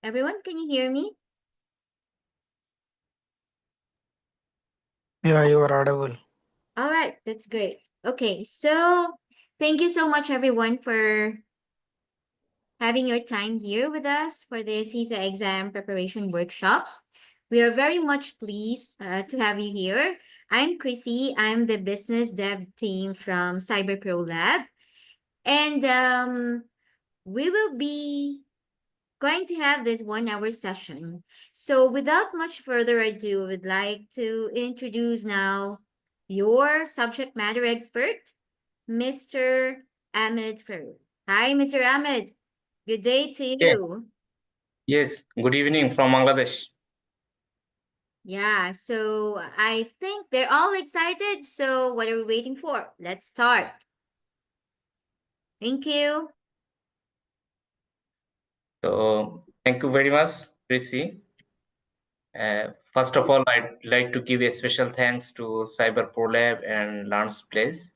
Everyone, can you hear me? Yeah, you are audible. All right, that's great. Okay, so thank you so much, everyone, for having your time here with us for the CISA exam preparation workshop. We are very much pleased to have you here. I'm Chrissy. I'm the business dev team from Cyber Pro Lab, and we will be going to have this 1 hour session. So without much further ado, I would like to introduce now your subject matter expert, Mr. Ahmed Farouk. Hi, Mr. Ahmed. Good day to Yeah. you. Yes, good evening from Bangladesh. Yeah, so I think they're all excited. So what are we waiting for? Let's start. Thank you. So, thank you very much, Chrissy. First of all, I'd like to give a special thanks to Cyber Pro Lab and Learns Place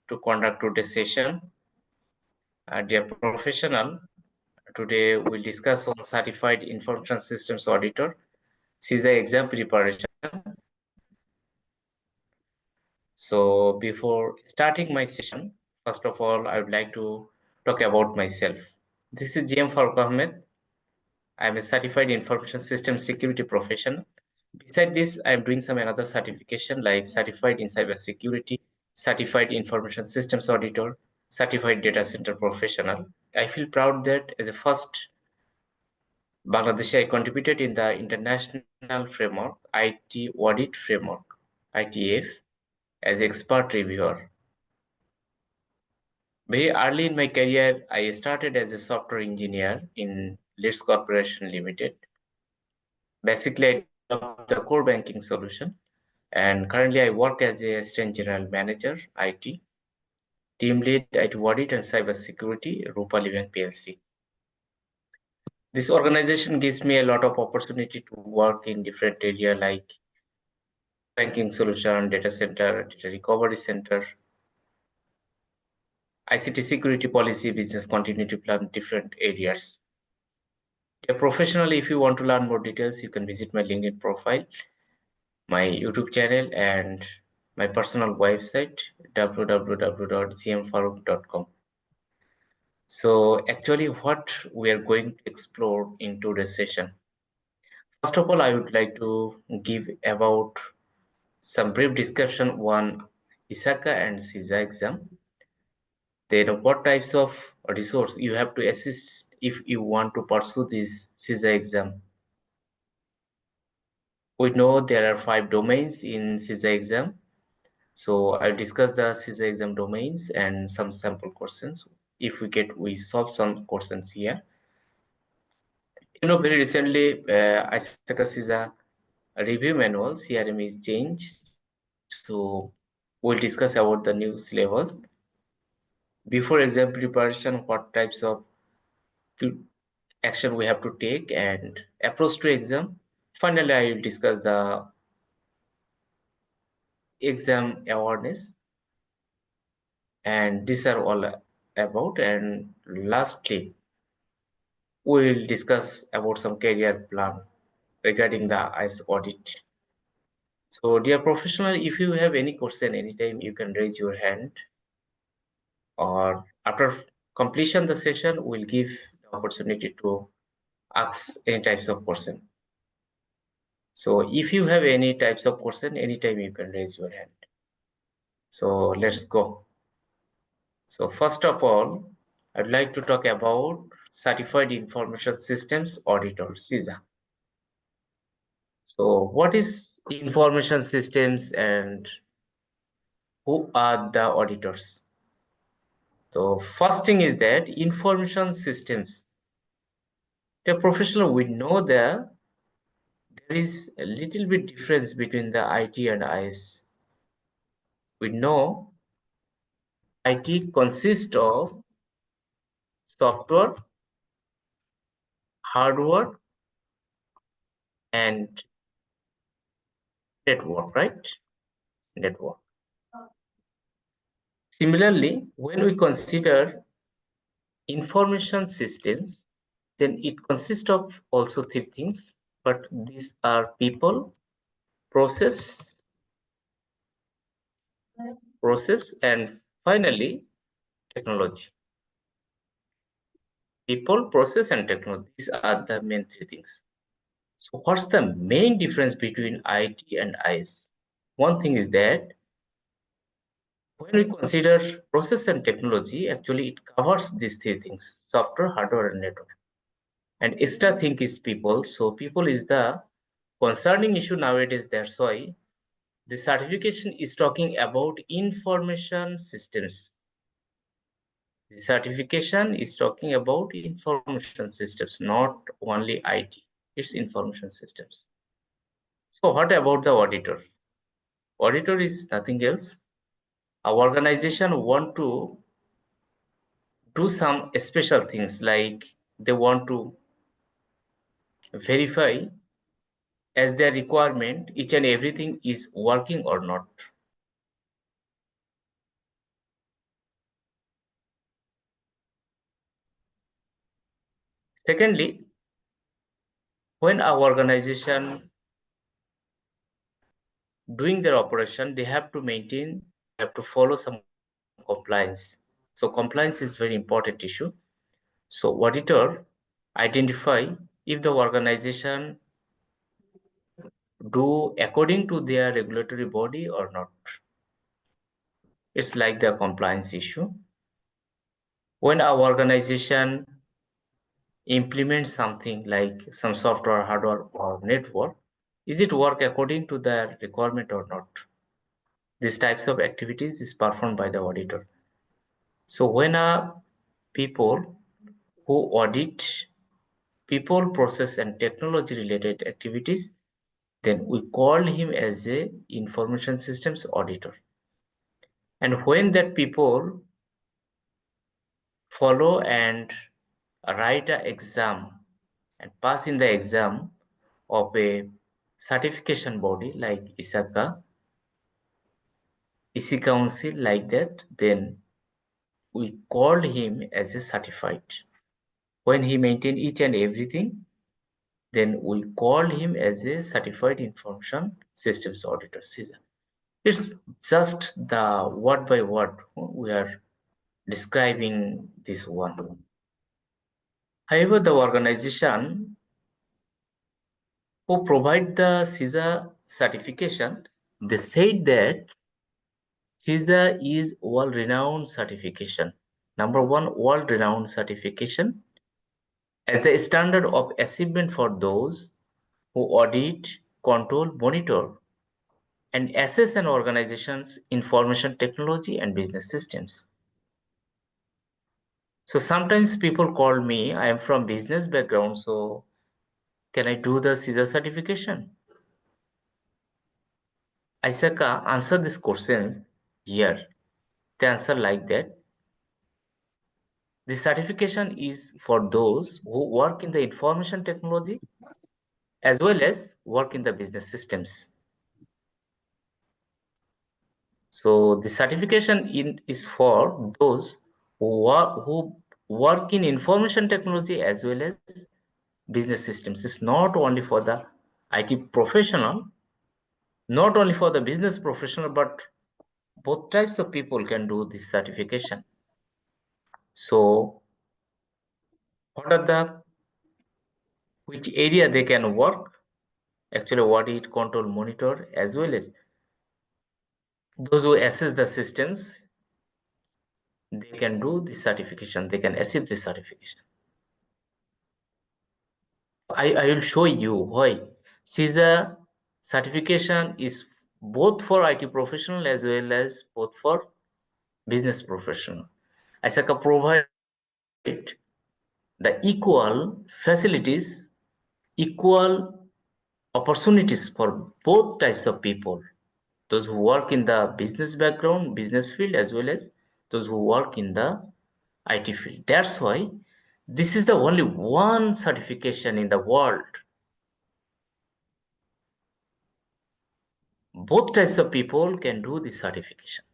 to conduct today's session. Dear professional, today we'll discuss on Certified Information Systems Auditor, CISA exam preparation. So, before starting my session, first of all, I would like to talk about myself. This is GM Farooq Ahmed. I am a certified information system security professional. Beside this, I am doing some another certification like certified in cybersecurity, certified information systems auditor, certified data center professional. I feel proud that as a first Bangladeshi, I contributed in the international framework, IT audit framework, ITF, as expert reviewer. Very early in my career, I started as a software engineer in Leeds Corporation Limited. Basically, I developed the core banking solution, and currently I work as a assistant general manager, IT, team lead, IT audit and cybersecurity, Rupa Living PLC. This organization gives me a lot of opportunity to work in different areas like banking solution, data center, data recovery center, ICT security policy, business continuity plan, different areas. Professionally, if you want to learn more details, you can visit my LinkedIn profile, my YouTube channel, and my personal website www.cmfarouk.com. So actually what we are going to explore in today's session. First of all, I would like to give about some brief discussion on ISACA and CISA exam. Then what types of resource you have to assist if you want to pursue this CISA exam. We know there are 5 domains in CISA exam. So I'll discuss the CISA exam domains and some sample questions. If we solve some questions here. Very recently, ISACA CISA review manual CRM is changed. So we'll discuss about the new syllabus. Before exam preparation, what types of action we have to take and approach to exam. Finally, I will discuss the exam awareness, and these are all about. And lastly, we will discuss about some career plan regarding the IS audit. So dear professional, if you have any question anytime, you can raise your hand, or after completion the session, we'll give the opportunity to ask any types of question. So if you have any types of question, anytime you can raise your hand. So let's go. So first of all, I'd like to talk about Certified Information Systems Auditor, CISA. So what is information systems and who are the auditors? So first thing is that information systems. The professional, we know that there is a little bit difference between the IT and IS. We know IT consists of software, hardware, and network, right? Network. Similarly, when we consider information systems, then it consists of also three things, but these are people, process, and finally technology. People, process, and technology. These are the main three things. So what's the main difference between IT and IS? One thing is that when we consider process and technology, actually it covers these three things: software, hardware, and network. And extra thing is people. So people is the concerning issue nowadays. That's why the certification is talking about information systems. The certification is talking about information systems, not only IT. It's information systems. So what about the auditor? Auditor is nothing else. Our organization want to do some special things, like they want to verify as their requirement each and everything is working or not. Secondly, when our organization doing their operation, they have to maintain, have to follow some compliance. So compliance is very important issue. So auditor identify if the organization do according to their regulatory body or not. It's like the compliance issue. When our organization implements something like some software, hardware, or network, is it work according to the requirement or not? These types of activities is performed by the auditor. So when people who audit people, process, and technology related activities, then we call him as a information systems auditor. And when that people follow and write a exam and pass in the exam of a certification body like ISACA, EC Council, like that, then we called him as a certified. When he maintained each and everything, then we called him as a certified information systems auditor, CISA. It's just the word by word we are describing this one. However, the organization who provide the CISA certification, they said that CISA is world-renowned certification. Number one, world-renowned certification as the standard of achievement for those who audit, control, monitor, and assess an organization's information technology and business systems. So sometimes people call me, I am from business background, so can I do the CISA certification? ISACA answer this question here. They answer like that. The certification is for those who work in the information technology as well as work in the business systems. So the certification is for those who work in information technology as well as business systems. It's not only for the IT professional, not only for the business professional, but both types of people can do this certification. So what are the which area they can work? Actually, audit, control, monitor, as well as those who assess the systems, they can do the certification. They can achieve the certification. I will show you why CISA certification is both for IT professional as well as both for business professional. ISACA provide the equal facilities, equal opportunities for both types of people, those who work in the business background, business field, as well as those who work in the IT field. That's why this is the only one certification in the world. Both types of people can do this certification.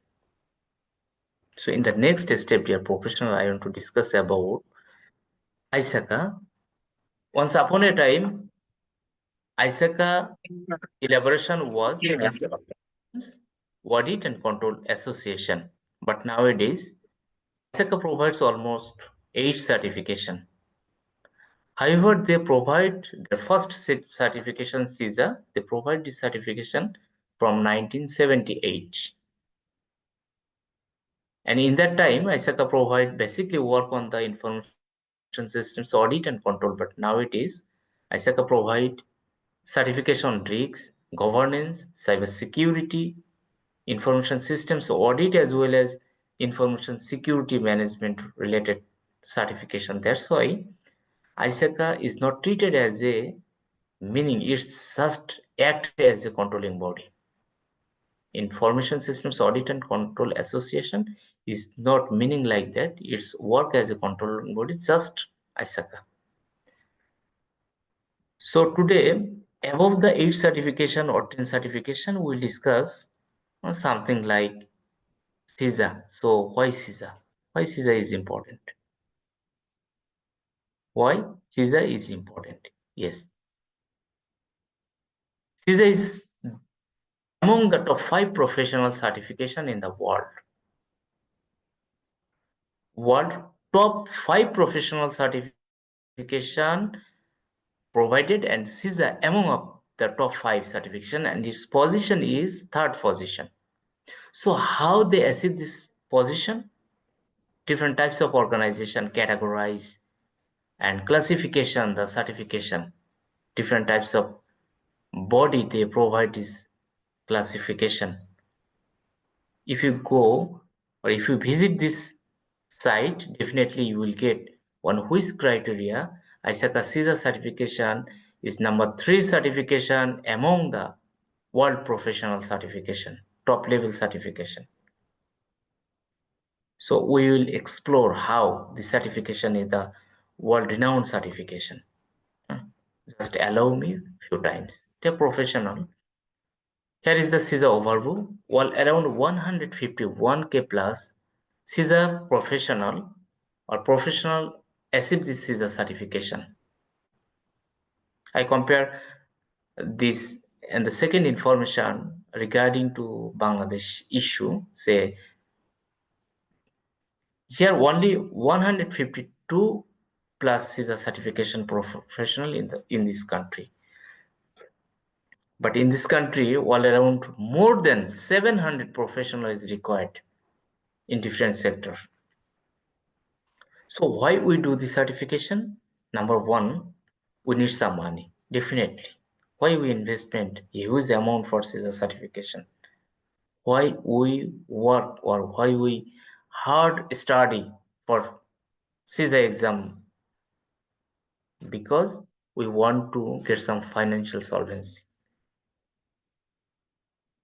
So in the next step, dear professional, I want to discuss about ISACA. Once upon a time, ISACA elaboration was Audit and Control Association, but nowadays ISACA provides almost 8 certification. However, they provide their first certification CISA. They provide this certification from 1978. And in that time, ISACA provide basically work on the information systems audit and control. But nowadays, ISACA provide certification on risks, governance, cybersecurity, information systems audit, as well as information security management related certification. That's why ISACA is not treated as a meaning, it's just act as a controlling body. Information Systems Audit and Control Association is not meaning like that. It's work as a controlling body, just ISACA. So today, above the 8 certification or 10 certification, we'll discuss something like CISA. So why CISA? Why CISA is important? Why CISA is important? Yes, CISA is among the top 5 professional certification in the world. World top 5 professional certification provided, and CISA among of the top 5 certification, and its position is third position. So how they achieve this position? Different types of organization categorize and classification the certification. Different types of body they provide this classification. If you go or if you visit this site, definitely you will get one which criteria. ISACA CISA certification is number 3 certification among the world professional certification, top level certification. So we will explore how the certification is the world renowned certification. Just allow me few times. The professional. Here is the CISA overview. While around 151K plus CISA professional or professional achieve this CISA certification. I compare this and the second information regarding to Bangladesh issue. Say here only 152 plus CISA certification professional in this country. But in this country, all around more than 700 professionals is required in different sectors. So why we do the certification? Number one, we need some money, definitely. Why we investment huge amount for CISA certification? Why we work or why we hard study for CISA exam? Because we want to get some financial solvency.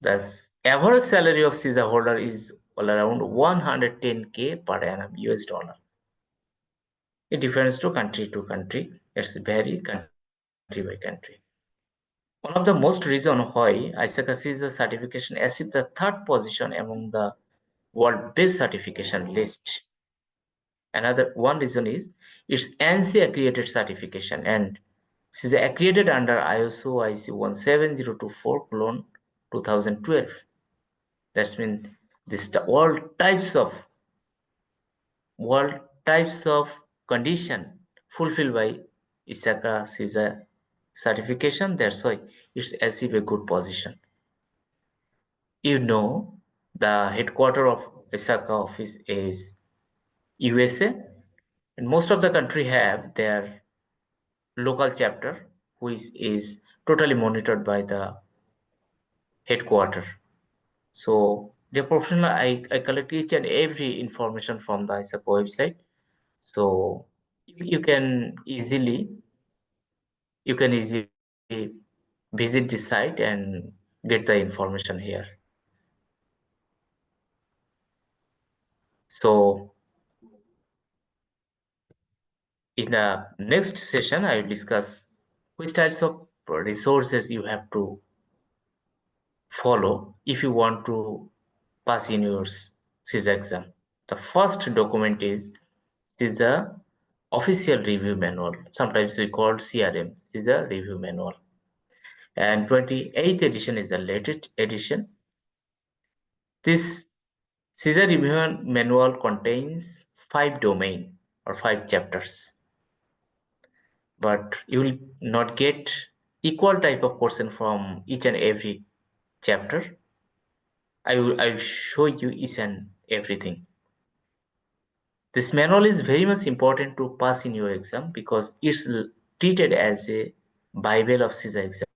The average salary of CISA holder is all around 110K per annum US dollar. It differs to country. It's vary country by country. One of the most reason why ISACA CISA certification achieved the third position among the world best certification list. Another one reason is its ANSI accredited certification, and CISA accredited under ISO IC 17024 colon 2012. That's mean this all types of condition fulfilled by ISACA CISA certification. That's why it's achieve a good position. You know, the headquarter of ISACA office is USA, and most of the country have their local chapter, which is totally monitored by the headquarter. So the professional, I collect each and every information from the ISACA website. So you can easily you can easily visit the site and get the information here. So in the next session, I will discuss which types of resources you have to follow if you want to pass in your CISA exam. The first document is CISA official review manual, sometimes we call CRM, CISA review manual. And 28th edition is the latest edition. This CISA review manual contains 5 domain or 5 chapters, but you will not get equal type of question from each and every chapter. I will show you each and everything. This manual is very much important to pass in your exam because it's treated as a Bible of CISA exam,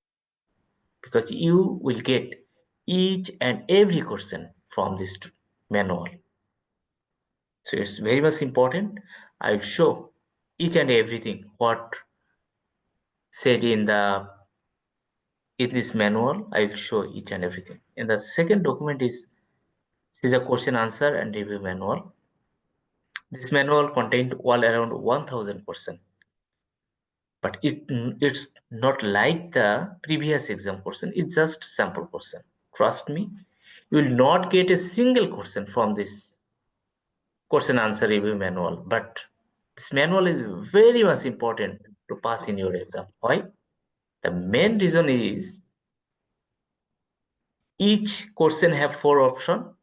because you will get each and every question from this manual. So it's very much important. I'll show each and everything what said in this manual. I'll show each and everything. And the second document is a question answer and review manual. This manual contained all around 1000 questions, but it's not like the previous exam question. It's just sample question. Trust me, you will not get a single question from this question answer review manual, but this manual is very much important to pass in your exam. Why? The main reason is each question have 4 options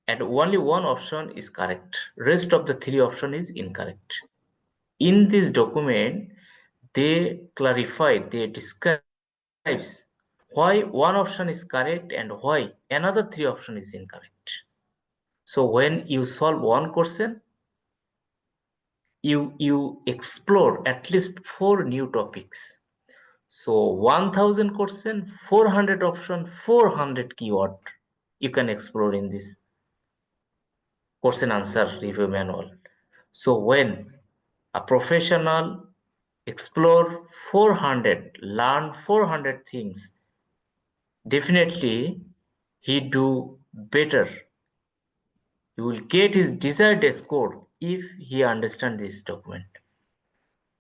and only one option is correct. Rest of the 3 option is incorrect. In this document, they describes why one option is correct and why another 3 option is incorrect. So when you solve one question, you explore at least 4 new topics. So 1000 question, 400 option, 400 keyword you can explore in this question answer review manual. So when a professional explore 400, learn 400 things, definitely he do better. He will get his desired score if he understand this document.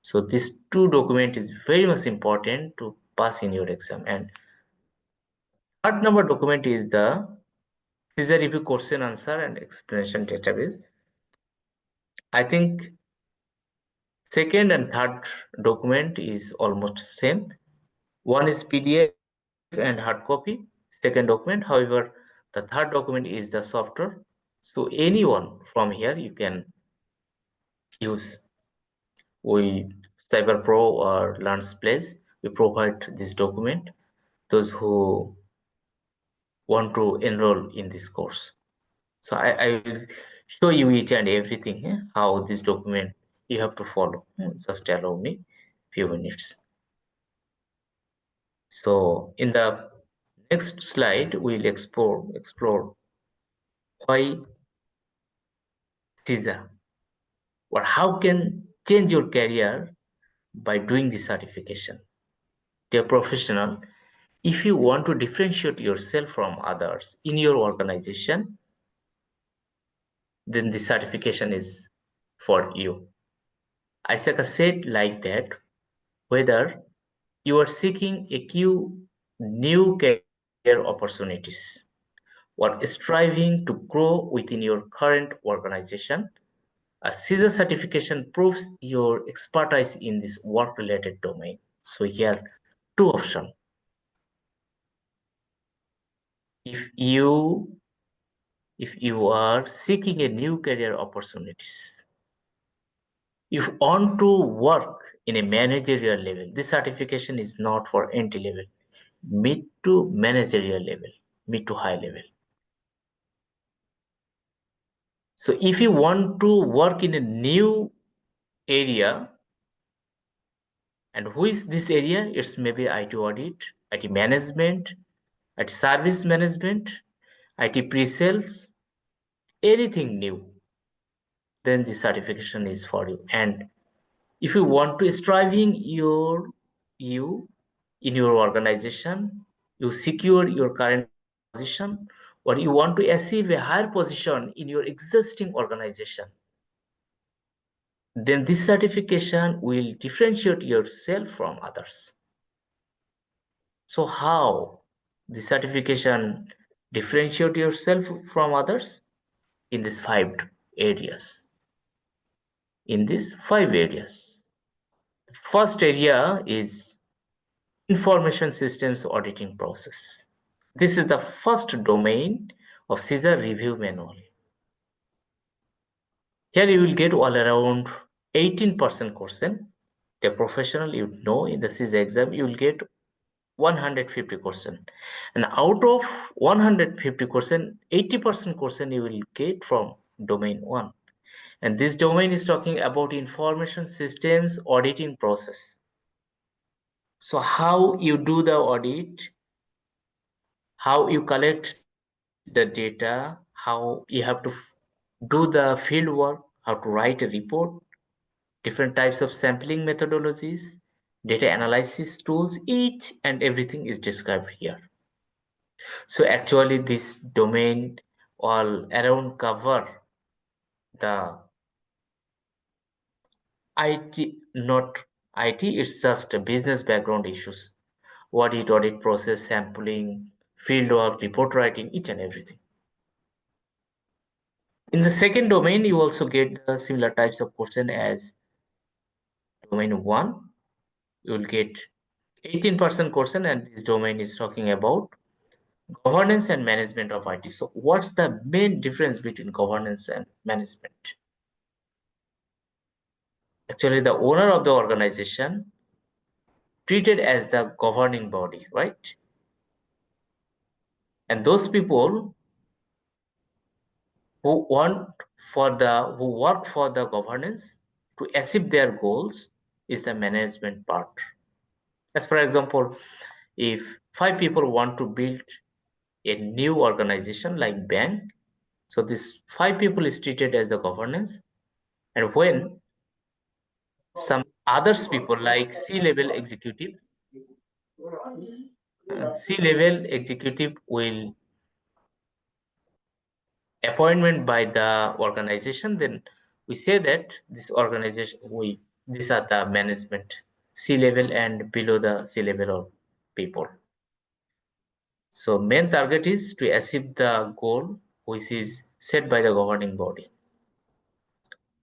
So this 2 document is very much important to pass in your exam. And third number document is the CISA review question answer and explanation database. I think second and third document is almost same. One is PDF and hard copy, second document. However, the third document is the software. So anyone from here you can use. We Cyber Pro or Learns Place, we provide this document. Those who want to enroll in this course. So I will show you each and everything, how this document you have to follow. Just allow me few minutes. So in the next slide, we'll explore why CISA or how can change your career by doing this certification. Dear professional, if you want to differentiate yourself from others in your organization, then the certification is for you. ISACA said like that, whether you are seeking a new career opportunities or striving to grow within your current organization, a CISA certification proves your expertise in this work-related domain. So here, 2 options. If you if you are seeking a new career opportunities, if you want to work in a managerial level, this certification is not for entry level, mid to managerial level, mid to high level. So if you want to work in a new area, and who is this area? It's maybe IT audit, IT management, IT service management, IT pre-sales, anything new, then the certification is for you. And if you want to striving you in your organization, you secure your current position, or you want to achieve a higher position in your existing organization, then this certification will differentiate yourself from others. So how the certification differentiate yourself from others? In these 5 areas. in these 5 areas. First area is information systems auditing process. This is the first domain of CISA review manual. Here you will get all around 18% question. The professional you know in the CISA exam you will get 150 question, and out of 150 question 80% question you will get from domain 1, and this domain is talking about information systems auditing process. So how you do the audit, how you collect the data, how you have to do the field work, how to write a report, different types of sampling methodologies, data analysis tools, each and everything is described here. So actually this domain all around cover the IT, not IT, it's just a business background issues. Audit process, sampling, field work, report writing, each and everything. In the second domain, you also get the similar types of question as domain 1. You will get 18% question, and this domain is talking about governance and management of IT. So what's the main difference between governance and management? Actually, the owner of the organization treated as the governing body, right? And those people who want who work for the governance to achieve their goals is the management part. As for example, if 5 people want to build a new organization like bank, so this 5 people is treated as the governance, and when some others people like C-level executive will appointment by the organization, then we say that this organization, these are the management, C-level and below the C-level of people. So main target is to achieve the goal which is set by the governing body.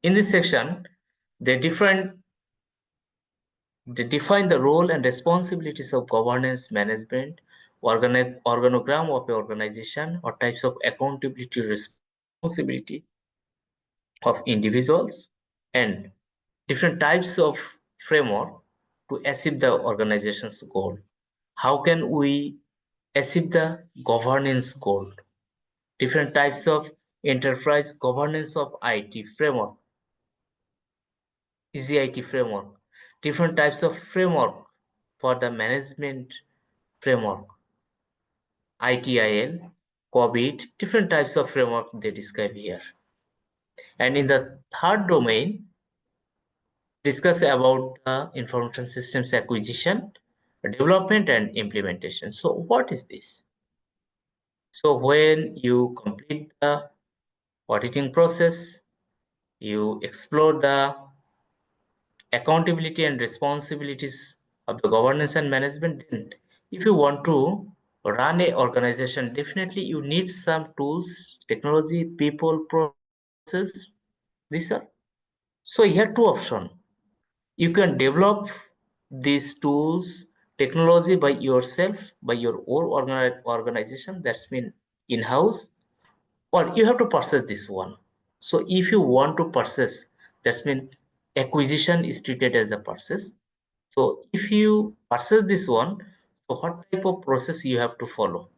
In this section, they define the role and responsibilities of governance, management, organogram of the organization, or types of accountability responsibility of individuals, and different types of framework to achieve the organization's goal. How can we achieve the governance goal? Different types of enterprise governance of IT framework, easy IT framework, different types of framework for the management framework, ITIL, COVID, different types of framework they describe here. And in the third domain, discuss about information systems acquisition, development, and implementation. So what is this? So when you complete the auditing process, you explore the accountability and responsibilities of the governance and management. Then if you want to run a organization, definitely you need some tools, technology, people, process. These are, so here two options. You can develop these tools, technology by yourself, by your own organization, that's mean in-house, or you have to purchase this one. So if you want to purchase, that's mean acquisition is treated as a purchase. So if you purchase this one, so what type of process you have to follow?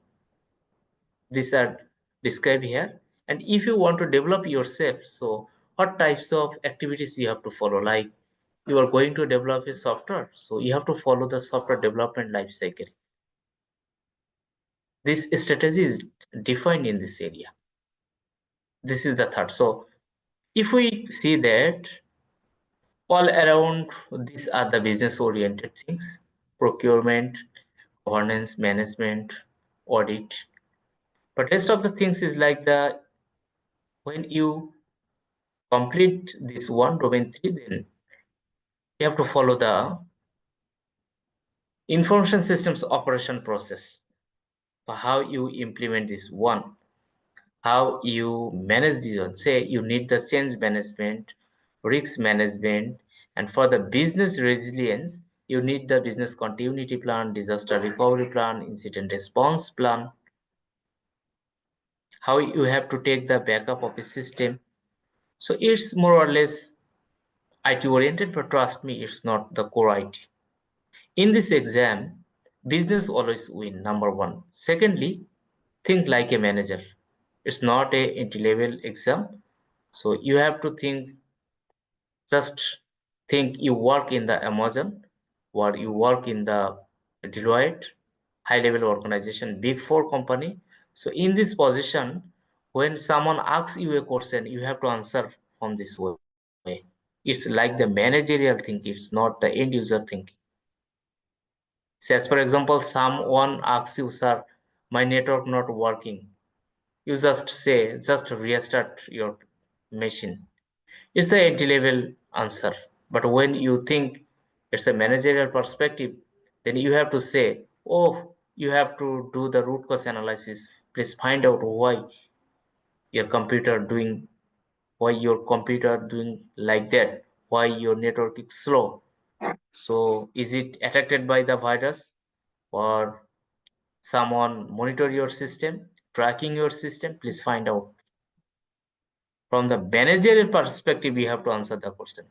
These are described here. And if you want to develop yourself, so what types of activities you have to follow? Like you are going to develop a software, so you have to follow the software development life cycle. This strategy is defined in this area. This is the third. So if we see that all around these are the business oriented things: procurement, governance, management, audit. But rest of the things is like the when you complete this one domain 3, then you have to follow the information systems operation process. So how you implement this one, how you manage this one. Say you need the change management, risk management, and for the business resilience, you need the business continuity plan, disaster recovery plan, incident response plan, how you have to take the backup of a system. So it's more or less IT oriented, but trust me, it's not the core IT. In this exam, business always win, number one. Secondly, think like a manager. It's not a entry level exam. So you have to think you work in the Amazon or you work in the Deloitte, high level organization, big four company. So in this position, when someone asks you a question, you have to answer from this way. It's like the managerial thinking, it's not the end user thinking. So as for example, someone asks you, sir, my network not working. You just say, just restart your machine. It's the entry level answer. But when you think it's a managerial perspective, then you have to say, oh, you have to do the root cause analysis. Please find out your computer doing why your computer doing like that, why your network is slow. So is it affected by the virus or someone monitor your system, tracking your system? Please find out. From the managerial perspective, you have to answer the question.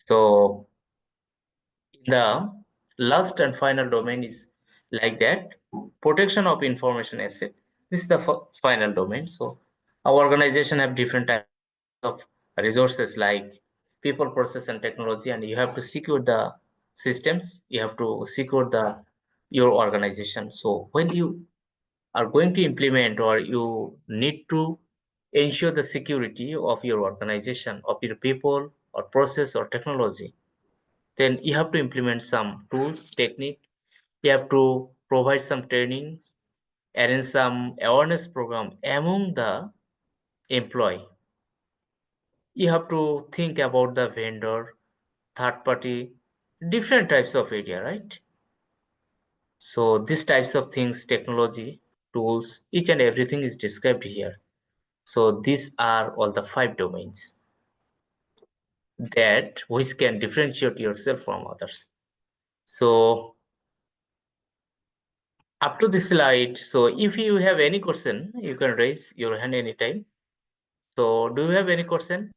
So the last and final domain is like that, protection of information asset. This is the final domain. So our organization have different types of resources like people, process, and technology, and you have to secure the systems. You have to secure the your organization. So when you are going to implement or you need to ensure the security of your organization, of your people, or process or technology, then you have to implement some tools, technique. You have to provide some trainings, arrange some awareness program among the employee. You have to think about the vendor, third party, different types of area, right? So these types of things, technology, tools, each and everything is described here. So these are all the 5 domains that which can differentiate yourself from others. So up to this slide. So if you have any question, you can raise your hand anytime. So do you have any question?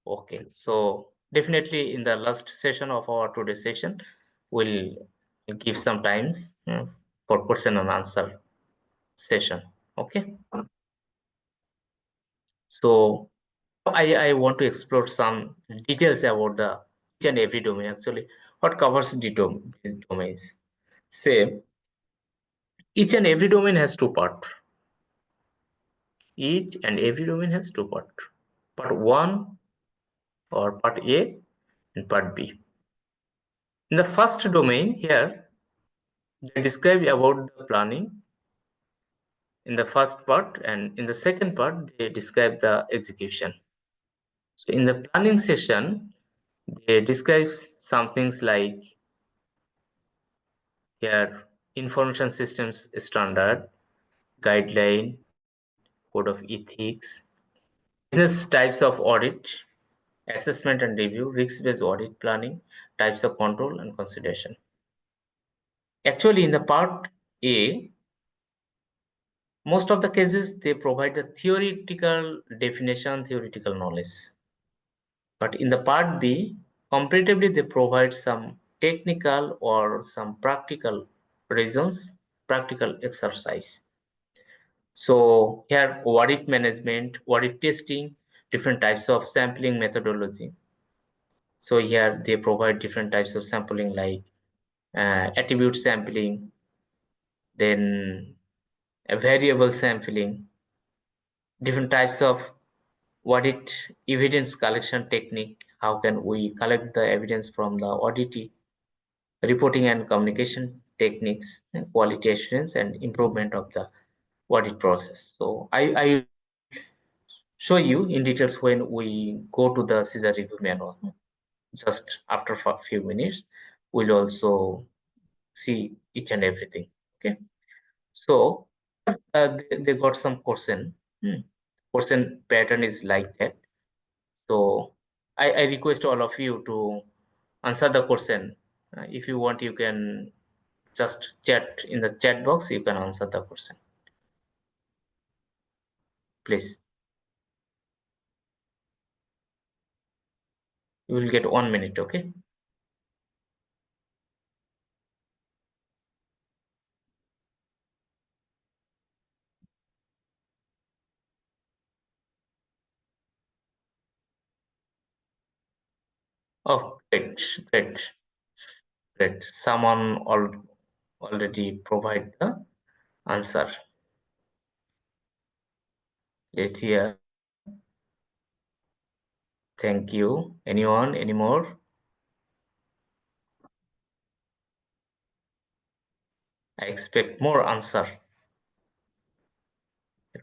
Okay, so definitely in the last session of our today's session, we'll give some times for question and answer session. Okay, so I want to explore some details about the each and every domain. Actually, what covers the domains? Say each and every domain has two parts. Each and every domain has two parts. Part one or part A and part B. In the first domain here, they describe about the planning in the first part, and in the second part, they describe the execution. So in the planning session, they describe some things like here information systems standard, guideline, code of ethics, business types of audit, assessment and review, risk-based audit planning, types of control and consideration. Actually, in the part A, most of the cases they provide the theoretical definition, theoretical knowledge. But in the part B, comparatively they provide some technical or some practical reasons, practical exercise. So here audit management, audit testing, different types of sampling methodology. So here they provide different types of sampling like attribute sampling, then a variable sampling, different types of audit evidence collection technique. How can we collect the evidence from the audit reporting and communication techniques, and quality assurance and improvement of the audit process. So I will show you in details when we go to the CISA review manual. Just after a few minutes, we'll also see each and everything. Okay. So they got some question. Question pattern is like that. So I request all of you to answer the question. If you want, you can just chat in the chat box. You can answer the question, please. You will get 1 minute. Okay. Oh, great, great, great. Someone already provide the answer. Let's hear. Thank you. Anyone? Any more? I expect more answer.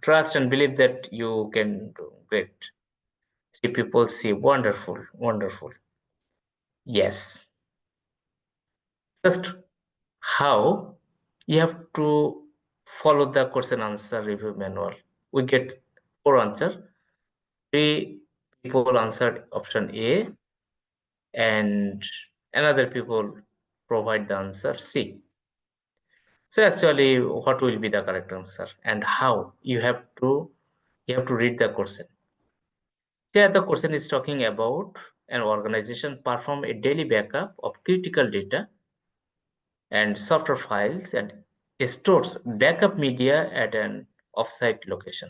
Trust and believe that you can do great. Three people say wonderful, wonderful. Yes. Just how you have to follow the question answer review manual. We get four answer. Three people answered option A, and another people provide the answer C. So actually, what will be the correct answer and how you have to read the question. Here the question is talking about an organization perform a daily backup of critical data and software files and stores backup media at an offsite location.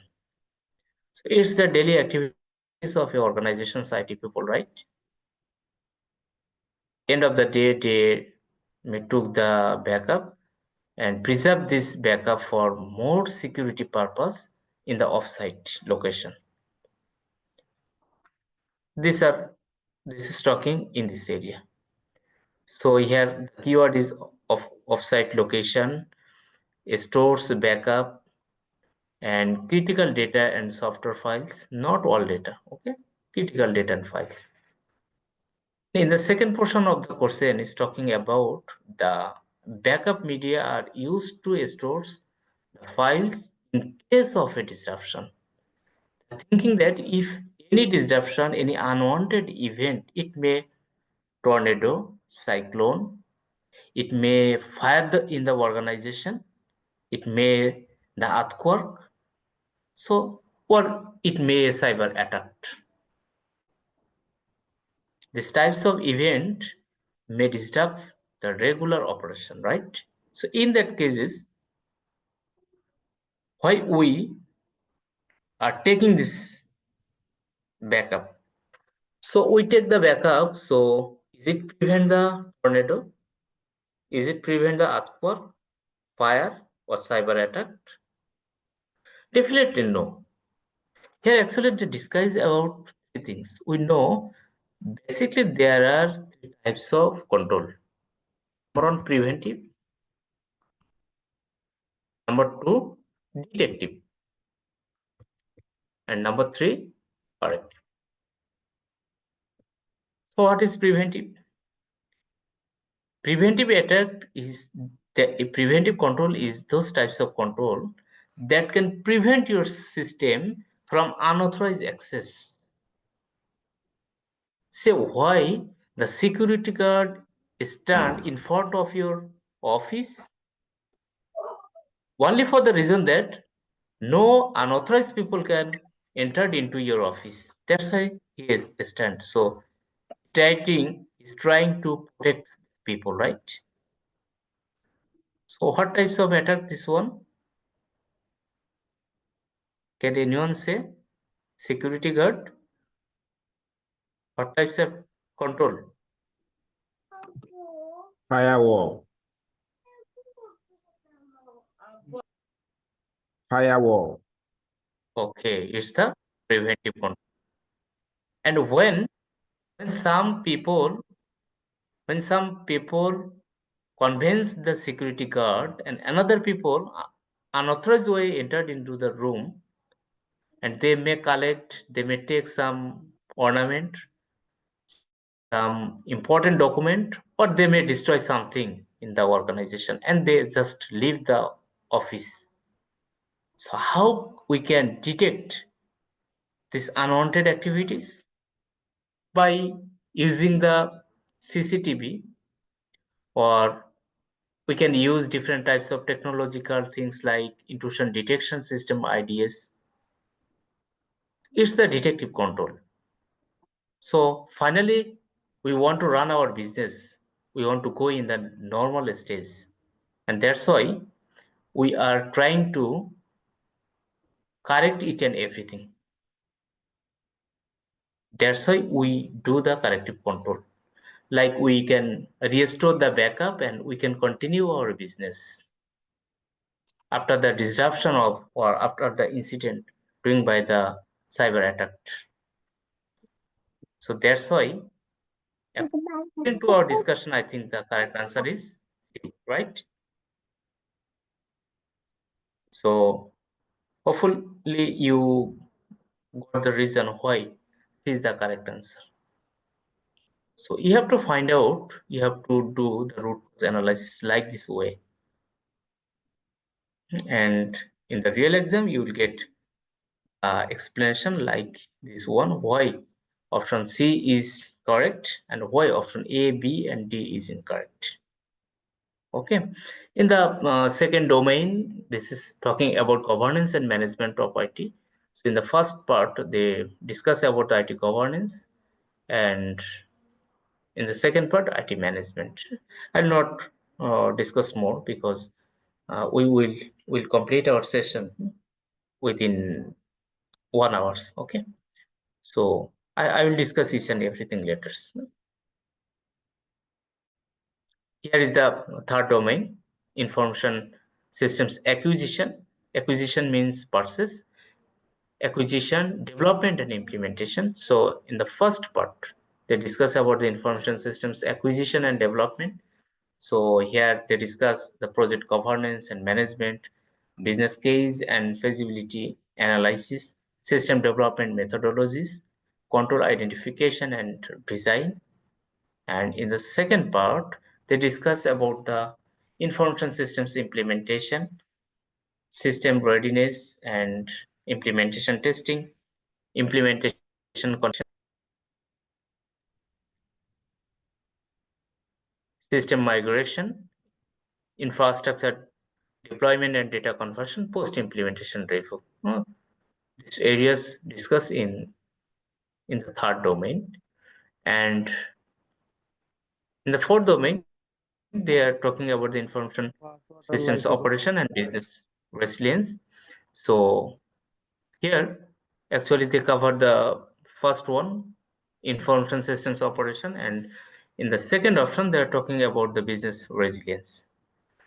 So it's the daily activities of your organization's IT people, right? End of the day, they may took the backup and preserve this backup for more security purpose in the offsite location. These are this is talking in this area. So here the keyword is of offsite location, stores backup, and critical data and software files, not all data. Okay, critical data and files. In the second portion of the question is talking about the backup media are used to store the files in case of a disruption. Thinking that if any disruption, any unwanted event, it may tornado, cyclone, it may fire in the organization, it may the earthquake, so or it may cyber attack. These types of event may disrupt the regular operation, right? So in that cases, why we are taking this backup? So we take the backup. So is it prevent the tornado? Is it prevent the earthquake, fire, or cyber attack? Definitely no. Here actually the discuss about three things. We know basically there are three types of control. Number one, preventive. Number two, detective. And number three, corrective. So what is preventive? Preventive attack is the preventive control is those types of control that can prevent your system from unauthorized access. Say why the security guard stand in front of your office only for the reason that no unauthorized people can enter into your office. That's why he is stand. So trying to protect people, right? So what types of attack this one? Can anyone say? Security guard? What types of control? Firewall. Firewall. Okay, it's the preventive control. And when some people when some people convince the security guard and another people unauthorized way entered into the room and they may collect, they may take some ornament, some important document, or they may destroy something in the organization and they just leave the office. So how we can detect these unwanted activities? By using the CCTV, or we can use different types of technological things like intrusion detection system, IDS. It's the detective control. So finally, we want to run our business. We want to go in the normal stage. And that's why we are trying to correct each and everything. That's why we do the corrective control. Like we can restore the backup and we can continue our business after the disruption of or after the incident doing by the cyber attack. So that's why, according to our discussion, I think the correct answer is C, right? So hopefully you got the reason why this is the correct answer. So you have to find out, you have to do the root cause analysis like this way. And in the real exam, you will get explanation like this one, why option C is correct and why option A, B, and D is incorrect. Okay. In the second domain, this is talking about governance and management of IT. So in the first part, they discuss about IT governance, and in the second part, IT management. I'll not discuss more because we will complete our session within 1 hours. Okay. So I will discuss each and everything later. Here is the third domain, information systems acquisition. Acquisition means purchase, acquisition, development, and implementation. So in the first part, they discuss about the information systems acquisition and development. So here they discuss the project governance and management, business case and feasibility analysis, system development methodologies, control identification and design. And in the second part, they discuss about the information systems implementation, system readiness and implementation testing, implementation system migration, infrastructure deployment and data conversion, post-implementation review. These areas discussed in the third domain. And in the fourth domain, they are talking about the information systems operation and business resilience. So here, actually, they cover the first one, information systems operation, and in the second option, they are talking about the business resilience.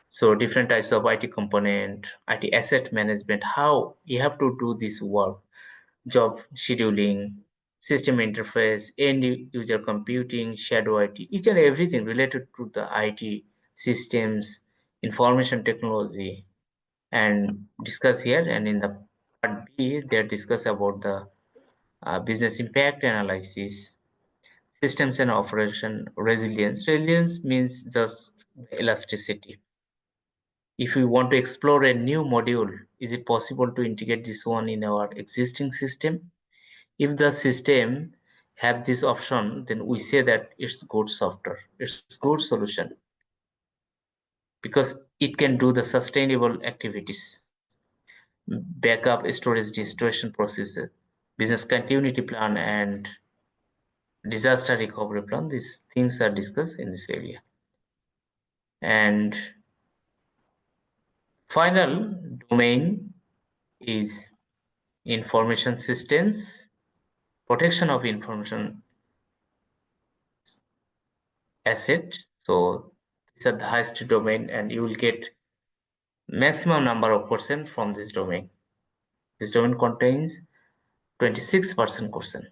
So different types of IT component, IT asset management, how you have to do this work, job scheduling, system interface, end user computing, shadow IT, each and everything related to the IT systems, information technology, and discuss here. And in the part B, they discuss about the business impact analysis, systems and operation resilience. Resilience means just elasticity. If we want to explore a new module, is it possible to integrate this one in our existing system? If the system have this option, then we say that it's good software, it's good solution because it can do the sustainable activities, backup, storage, restoration processes, business continuity plan, and disaster recovery plan. These things are discussed in this area. And final domain is information systems, protection of information asset. So these are the highest domain, and you will get maximum number of question from this domain. This domain contains 26% question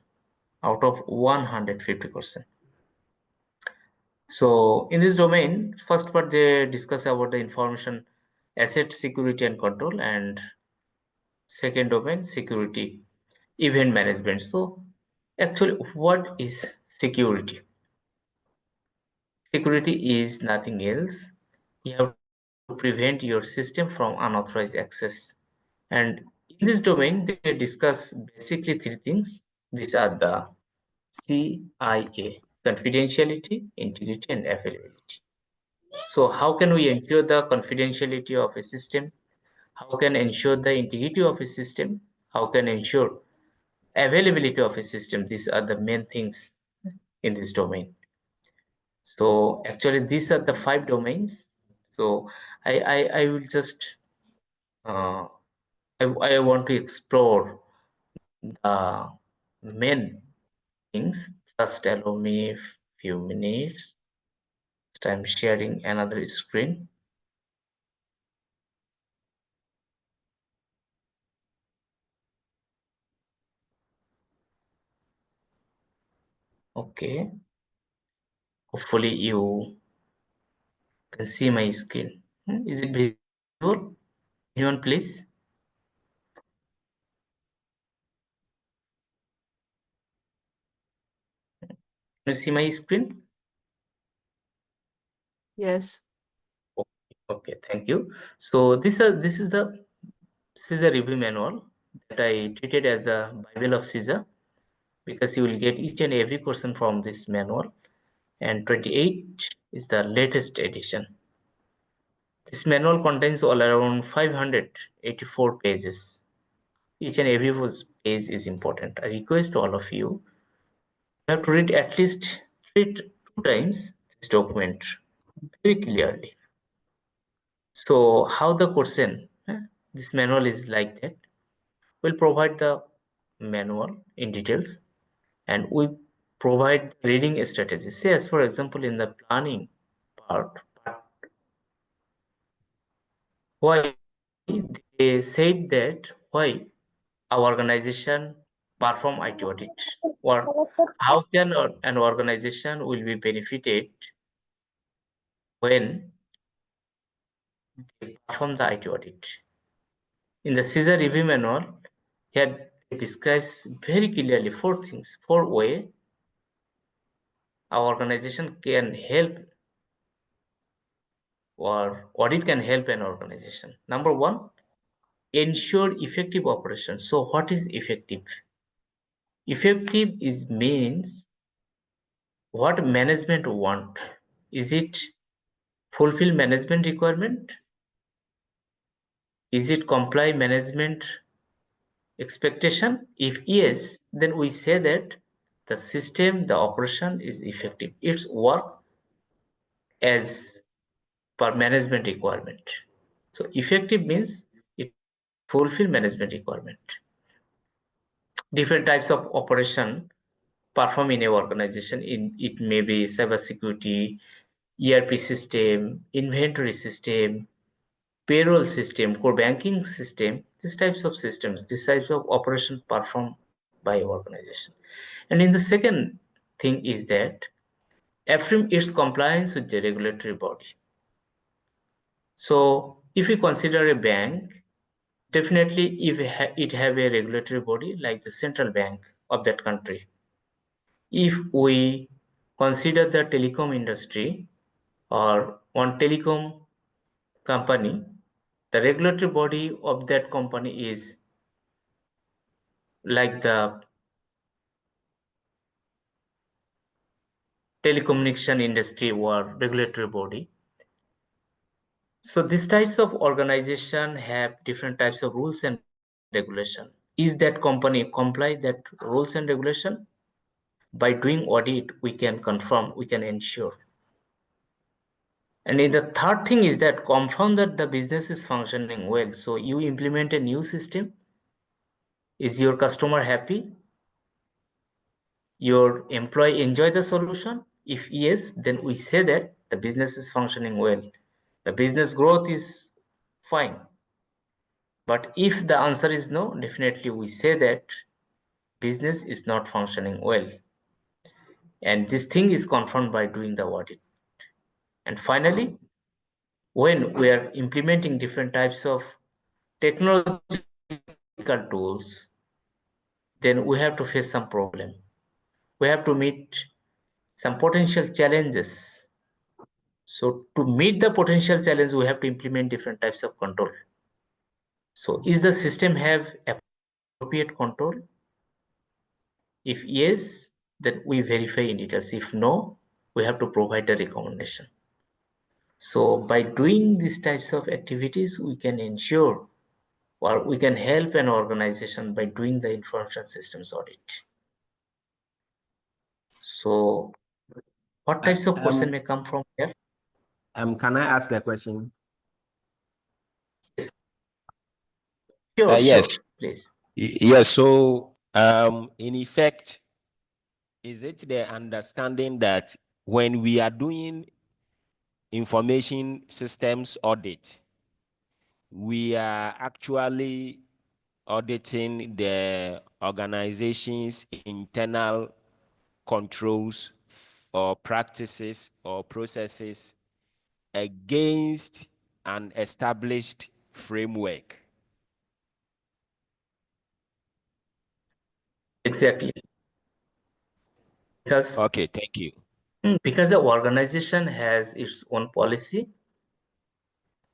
out of 150 question. So in this domain, first part they discuss about the information asset security and control, and second domain security event management. So actually, what is security? Security is nothing else. You have to to prevent your system from unauthorized access. And in this domain, they discuss basically three things. These are the CIA: confidentiality, integrity, and availability. So how can we ensure the confidentiality of a system? How can ensure the integrity of a system? How can ensure availability of a system? These are the main things in this domain. So actually these are the 5 domains. So I will just uh, I want to explore the main things. Just allow me a few minutes. I'm sharing another screen. Okay. Hopefully you can see my screen. Is it visible? Anyone please? Can you see my screen? Yes. Okay, thank you. So this is a review manual that I treated as a Bible of CISA, because you will get each and every question from this manual, and 28 is the latest edition. This manual contains all around 584 pages. Each and every page is important. I request all of you have to read at least 2 times this document very clearly. So how the question, this manual is like that. We'll provide the manual in details, and we provide reading strategies. Say, as for example, in the planning part, why they said that why our organization perform IT audit, or how can an organization will be benefited when they perform the IT audit. In the CISA review manual, here it describes very clearly 4 things, 4 ways our organization can help, or audit can help an organization. Number one, ensure effective operation. So what is effective? Effective is means what management want. Is it fulfill management requirement? Is it comply management expectation? If yes, then we say that the system, the operation is effective. It's work as per management requirement. So effective means it fulfill management requirement. Different types of operation perform in a organization. In it may be cybersecurity, ERP system, inventory system, payroll system, core banking system. These types of systems, these types of operation performed by organization. And in the second thing is that affirm its compliance with the regulatory body. So if we consider a bank, definitely if it have a regulatory body like the central bank of that country. If we consider the telecom industry or one telecom company, the regulatory body of that company is like the telecommunication industry or regulatory body. So these types of organization have different types of rules and regulation. Is that company comply that rules and regulation? By doing audit, we can confirm, we can ensure. And in the third thing is that confirm that the business is functioning well. So you implement a new system. Is your customer happy? Your employee enjoy the solution? If yes, then we say that the business is functioning well. The business growth is fine. But if the answer is no, definitely we say that business is not functioning well. And this thing is confirmed by doing the audit. And finally, when we are implementing different types of technological tools, then we have to face some problem. We have to meet some potential challenges. So to meet the potential challenge, we have to implement different types of control. So is the system have appropriate control? If yes, then we verify in details. If no, we have to provide a recommendation. So by doing these types of activities, we can ensure or we can help an organization by doing the information systems audit. So what types of question may come from here? Can I ask a question? Yes. Sure, Yes. sure, please. Yes. So, in effect, is it the understanding that when we are doing information systems audit, we are actually auditing the organization's internal controls or practices or processes against an established framework? Exactly. Because Okay, thank you. because the organization has its own policy,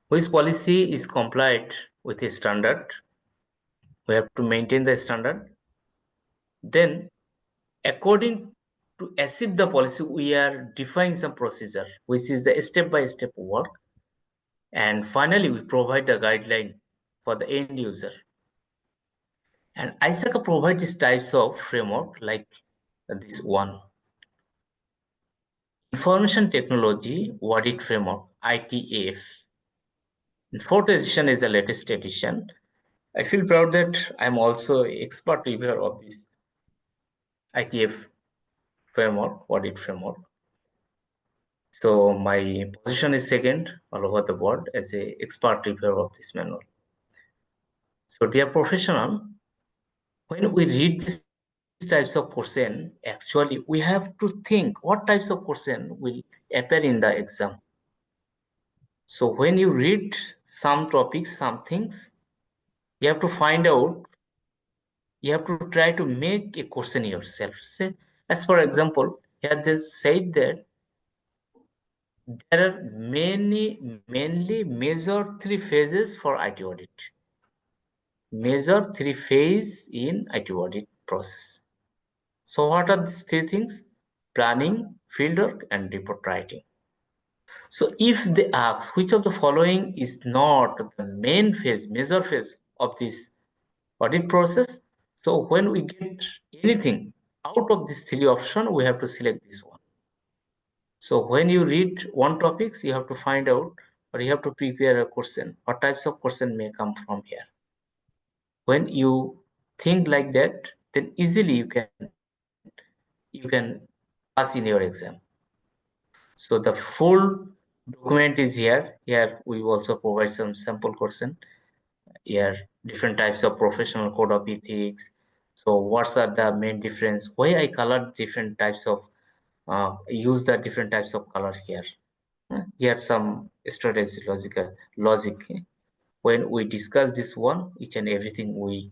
which policy is compliant with a standard. We have to maintain the standard. Then, according to achieve the policy, we are defining some procedure, which is the step-by-step work. And finally, we provide the guideline for the end user. And ISACA provides these types of framework like this one. Information Technology Audit Framework, ITAF. The fourth edition is the latest edition. I feel proud that I'm also expert reviewer of this ITF framework, audit framework. So my position is second all over the board as a expert reviewer of this manual. So dear professional, when we read these types of question, actually we have to think what types of question will appear in the exam. So when you read some topics, some things, you have to find out, you have to try to make a question yourself. Say, as for example, here they said that there are mainly major three phases for IT audit. Major three phase in IT audit process. So what are these three things? Planning, fieldwork, and report writing. So if they ask which of the following is not the main phase, major phase of this audit process, so when we get anything out of these three options, we have to select this one. So when you read one topics, you have to find out or you have to prepare a question. What types of question may come from here? When you think like that, then easily you can pass in your exam. So the full document is here. Here we also provide some sample question. Here different types of professional code of ethics. So what's are the main difference? Why I colored different types of use the different types of color here. Here some strategy logic. When we discuss this one, each and everything we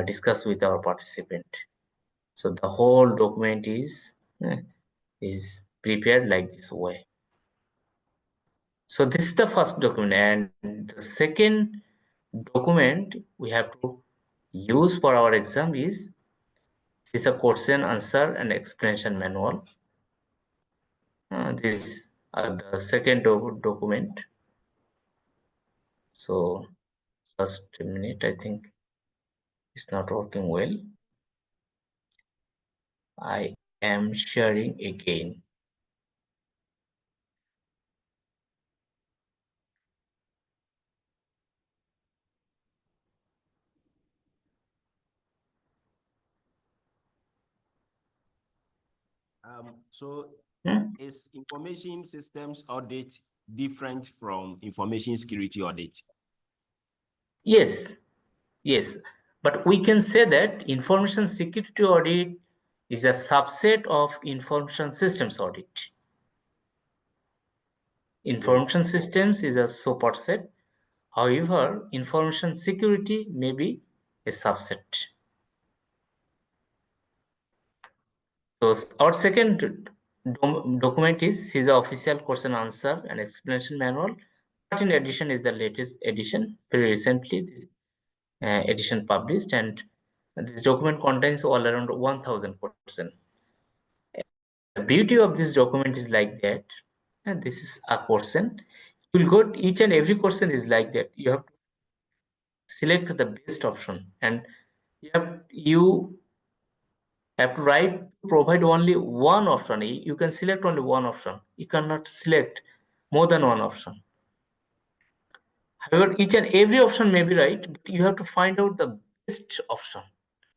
discuss with our participant. So the whole document is prepared like this way. So this is the first document, and the second document we have to use for our exam is a question answer and explanation manual. This the second document. So just a minute, I think it's not working well. I am sharing again. So Hmm? is information systems audit different from information security audit? Yes, yes. But we can say that information security audit is a subset of information systems audit. Information systems is a superset. However, information security may be a subset. So our second document is CISA official question answer and explanation manual. But in addition is the latest edition, very recently this edition published, and this document contains all around 1000 questions. The beauty of this document is like that, and this is a question. You will go each and every question is like that. You have to select the best option, and you have to write provide only one option. You can select only one option. You cannot select more than one option. However, each and every option may be right, but you have to find out the best option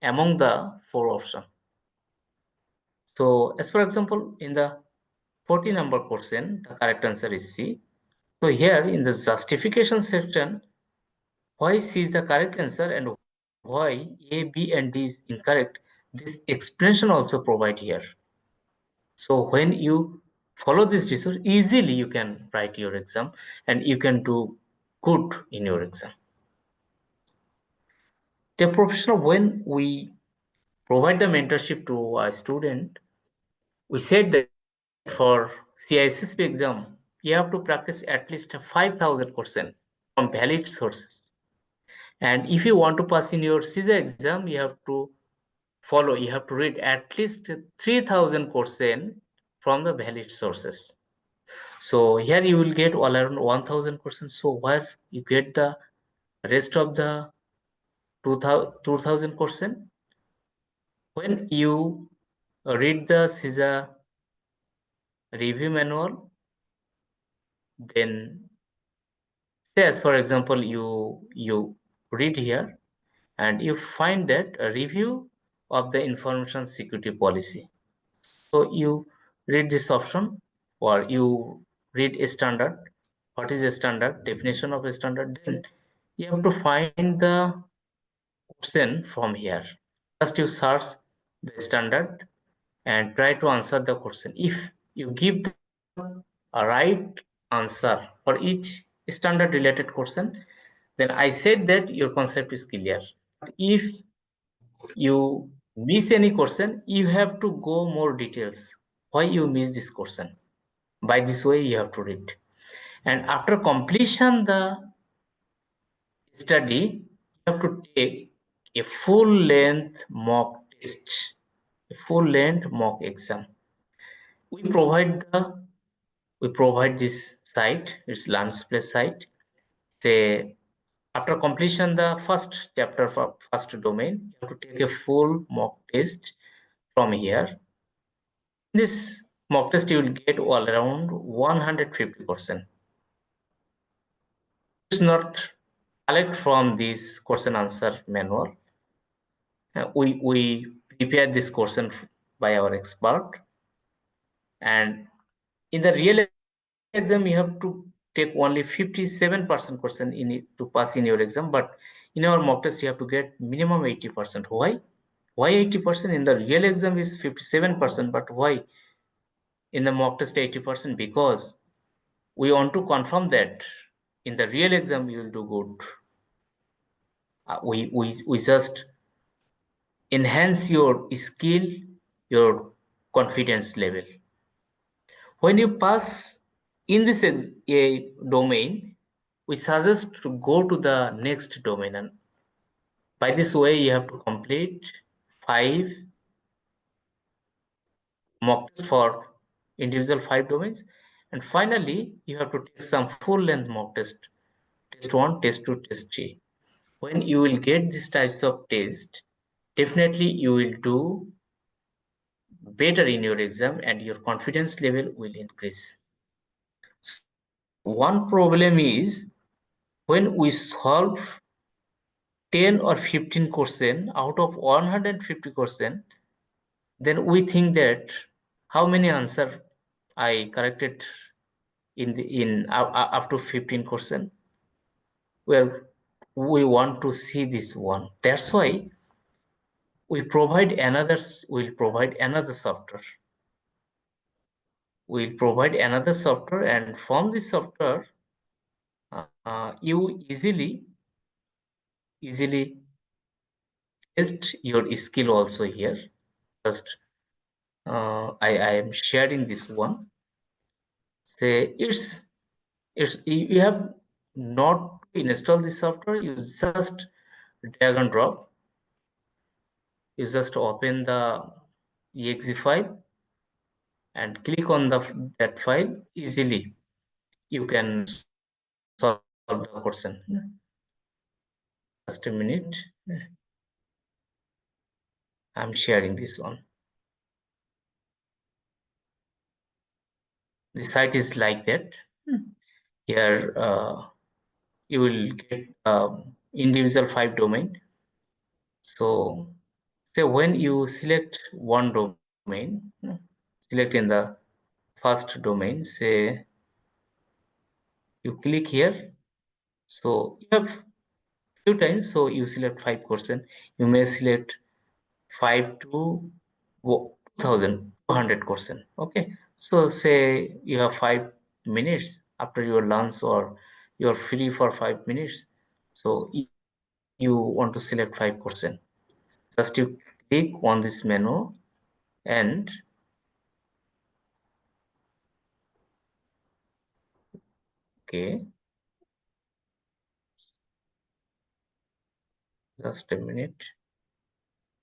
among the four options. So, as for example, in the 40 number question, the correct answer is C. So here in the justification section, why C is the correct answer and why A, B, and D is incorrect, this explanation also provide here. So when you follow this resource, easily you can write your exam and you can do good in your exam. The professional, when we provide the mentorship to a student, we said that for CISSP exam, you have to practice at least 5,000 questions from valid sources. And if you want to pass in your CISA exam, you have to read at least 3,000 questions from the valid sources. So here you will get all around 1000 questions. So where you get the rest of the 2000 question? When you read the CISA review manual, then say as for example, you read here and you find that a review of the information security policy. So you read this option or you read a standard. What is a standard? Definition of a standard. Then you have to find the question from here. First you search the standard and try to answer the question. If you give a right answer for each standard related question, then I said that your concept is clear. If you miss any question, you have to go more details. Why you miss this question? By this way, you have to read. And after completion the study, you have to take a full length mock test, a full length mock exam. We provide the we provide this site, it's Learnspace site. Say after completion the first chapter for first domain, you have to take a full mock test from here. This mock test you will get all around 150%. It's not collect from this question answer manual. We prepare this question by our expert, and in the real exam you have to take only 57% question in it to pass in your exam, but in our mock test you have to get minimum 80%. Why 80%? In the real exam is 57%, but why in the mock test 80%? Because we want to confirm that in the real exam you will do good. We just enhance your skill, your confidence level. When you pass in this a domain, we suggest to go to the next domain, and by this way you have to complete 5 mock tests for individual 5 domains, and finally you have to take some full length mock test, test 1, test 2, test 3. When you will get these types of test, definitely you will do better in your exam and your confidence level will increase. So one problem is when we solve 10 or 15 question out of 150 question, then we think that how many answer I corrected in up to 15 question. Well, we want to see this one. That's why we'll provide another software. We'll provide another software, and from this software you easily test your skill also here. Just I am sharing this one. Say you have not to install this software. You just drag and drop. You just open the exe file and click on that file easily. You can solve the question. Just a minute. I'm sharing this one. The site is like that. Here you will get individual 5 domain. So say when you select one domain, select in the first domain, say you click here. So you have few times, so you select 5%. You may select 5 to 2,200%. Okay, so say you have 5 minutes after your lunch, or you're free for 5 minutes, so you want to select 5%. Just you click on this menu and okay, just a minute.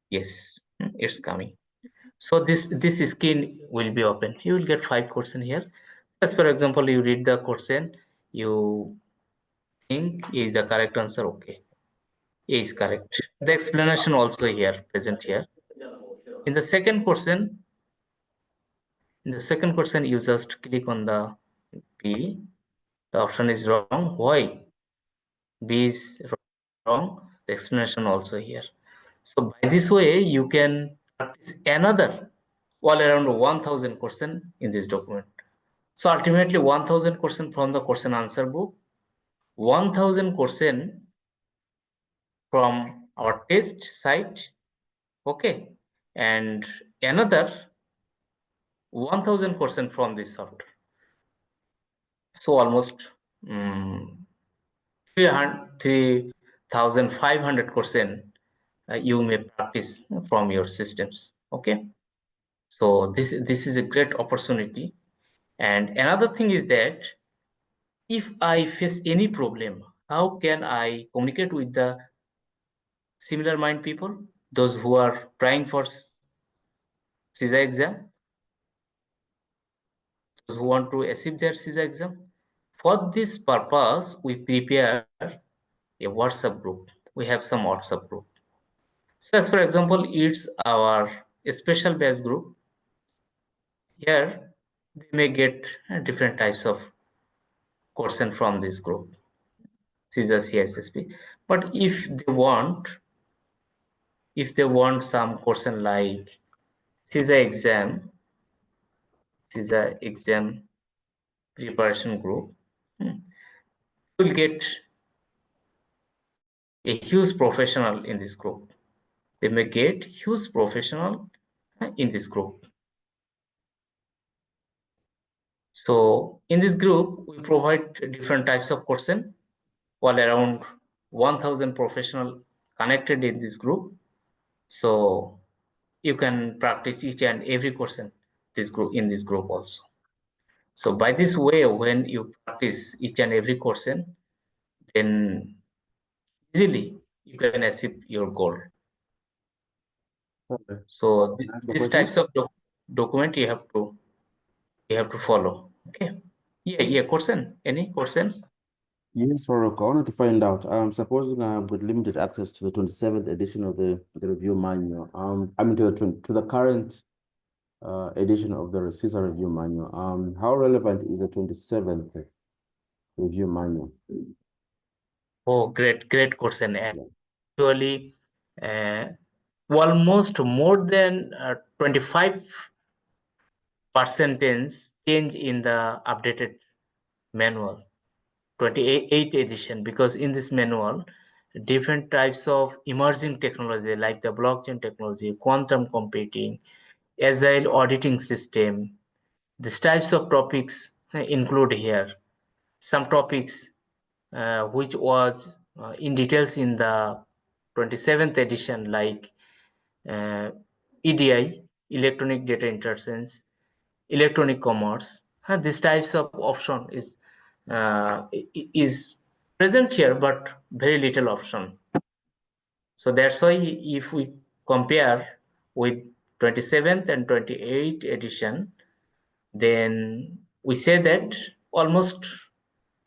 Yes, it's coming. So this screen will be open. You will get 5% here. As for example, you read the question, you think is the correct answer. Okay, A is correct. The explanation also here present here. In the second question, you just click on the B. The option is wrong. Why? B is wrong. The explanation also here. So by this way, you can practice another all around 1,000 question in this document. So ultimately 1,000 question from the question answer book, 1,000 question from our test site, okay, and another 1,000 question from this software. So almost 3,500 question you may practice from your systems. Okay, so this is a great opportunity. And another thing is that if I face any problem, how can I communicate with the similar mind people, those who are trying for CISA exam, those who want to achieve their CISA exam? For this purpose, we prepare a WhatsApp group. We have some WhatsApp group. So as for example, it's our special batch group. Here, they may get different types of question from this group, CISA CISSP. But if they want some question like CISA exam preparation group, will get a huge professional in this group. They may get huge professional in this group. So in this group, we provide different types of question, all around 1,000 professional connected in this group. So you can practice each and every question in this group also. So by this way, when you practice each and every question, then easily you can achieve your goal. Okay. So Ask a these question? types of document you have to follow. Okay. Yeah. Question? Any question? Yes, Farooq, I wanted to find out. Supposing I've got limited access to the 27th edition of the review manual. I mean to the current edition of the CISA review manual. How relevant is the 27th review manual? Oh, great question. Actually, almost more than 25% change in the updated manual, 28th edition, because in this manual, different types of emerging technology like the blockchain technology, quantum computing, agile auditing system, these types of topics include here. Some topics which was in details in the 27th edition, like EDI, electronic data interchange, electronic commerce. These types of option is present here, but very little option. So that's why if we compare with 27th and 28th edition, then we say that almost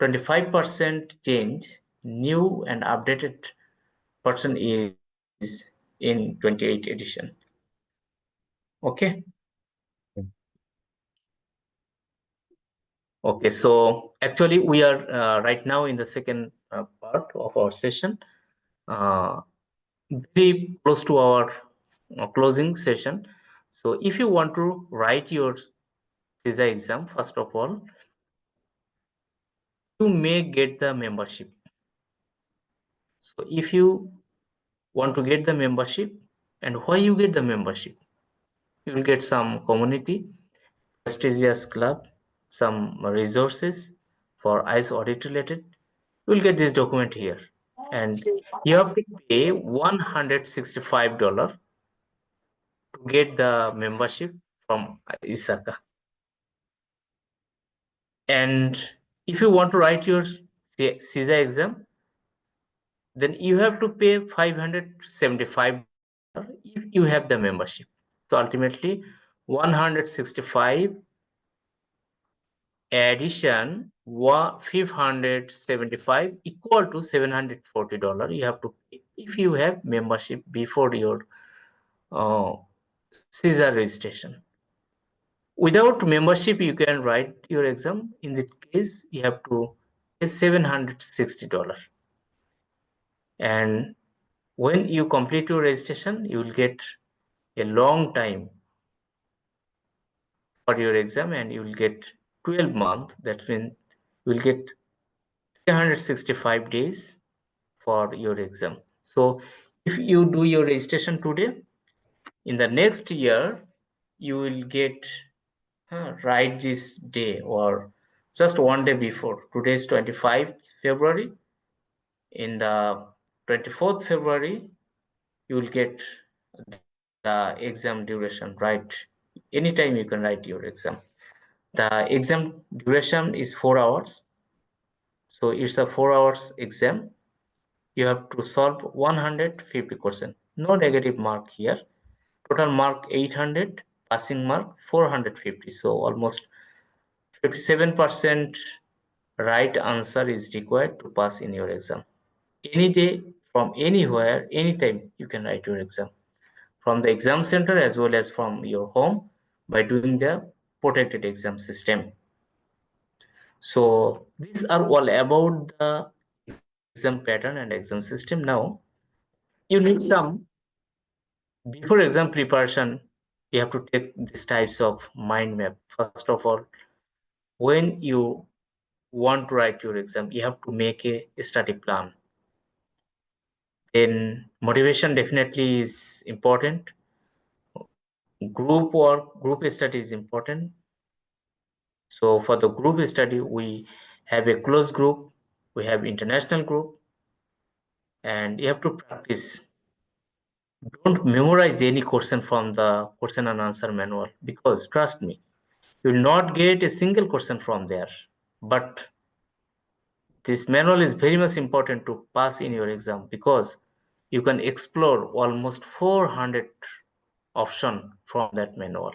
25% change, new and updated person is in 28th edition. Okay. Okay, so actually we are right now in the second part of our session, very close to our closing session. So if you want to write your CISA exam, first of all, you may get the membership. So if you want to get the membership, and why you get the membership? You will get some community, prestigious club, some resources for ICE audit related. You will get this document here, and you have to pay $165 to get the membership from ISACA. And if you want to write your CISA exam, then you have to pay $575 if you have the membership. So ultimately, 165 addition 575 equal to $740 you have to pay if you have membership before your CISA registration. Without membership, you can write your exam. In this case, you have to pay $760. And when you complete your registration, you will get a long time for your exam, and you will get 12 months. That means you will get 365 days for your exam. So if you do your registration today, in the next year, you will get right this day or just one day before. Today is 25th February. In the 24th February, you will get the exam duration, right? Anytime you can write your exam. The exam duration is 4 hours. So it's a 4 hours exam. You have to solve 150 questions. No negative mark here. Total mark 800, passing mark 450. So almost 57% right answer is required to pass in your exam. Any day, from anywhere, anytime, you can write your exam. From the exam center as well as from your home by doing the protected exam system. So these are all about the exam pattern and exam system. Now, you need some, before exam preparation, you have to take these types of mind map. First of all, when you want to write your exam, you have to make a study plan. Then motivation definitely is important. Group work, group study is important. So for the group study, we have a close group, we have international group, and you have to practice. Don't memorize any question from the question and answer manual, because trust me, you will not get a single question from there. But this manual is very much important to pass in your exam, because you can explore almost 400 option from that manual.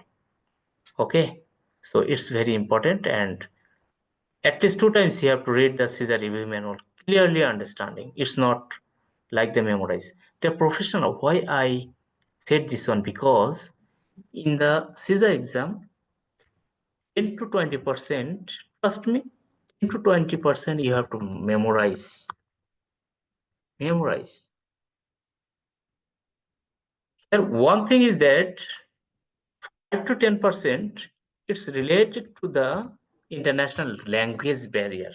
Okay, so it's very important, and at least 2 times you have to read the CISA review manual, clearly understanding. It's not like the memorize. The professional, why I said this one, because in the CISA exam, 10 to 20%, trust me, 10 to 20% you have to memorize. Memorize. And one thing is that 5 to 10%, it's related to the international language barrier.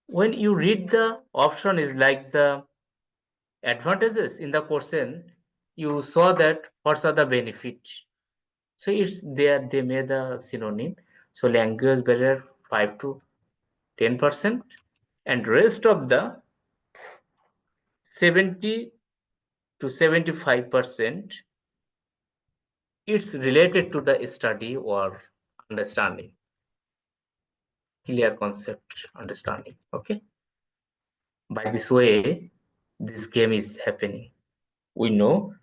When you read the option is like the advantages in the question, you saw that what are the benefits. So it's there, they made a synonym. So language barrier 5 to 10%, and rest of the 70 to 75% it's related to the study or understanding, clear concept understanding. Okay, by this way this game is happening. We know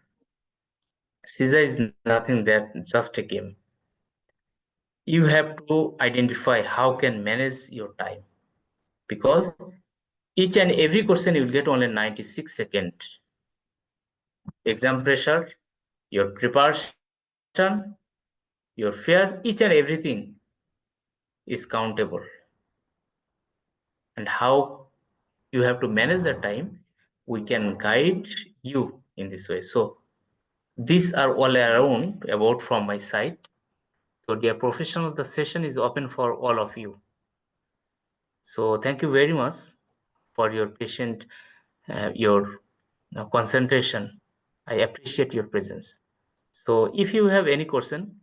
CISA is nothing that just a game. You have to identify how can manage your time, because each and every question you will get only 96 seconds. Exam pressure, your preparation, your fear, each and everything is countable. And how you have to manage the time, we can guide you in this way. So these are all around about from my side. So dear professional, the session is open for all of you. So thank you very much for your patient, your concentration. I appreciate your presence. So if you have any question,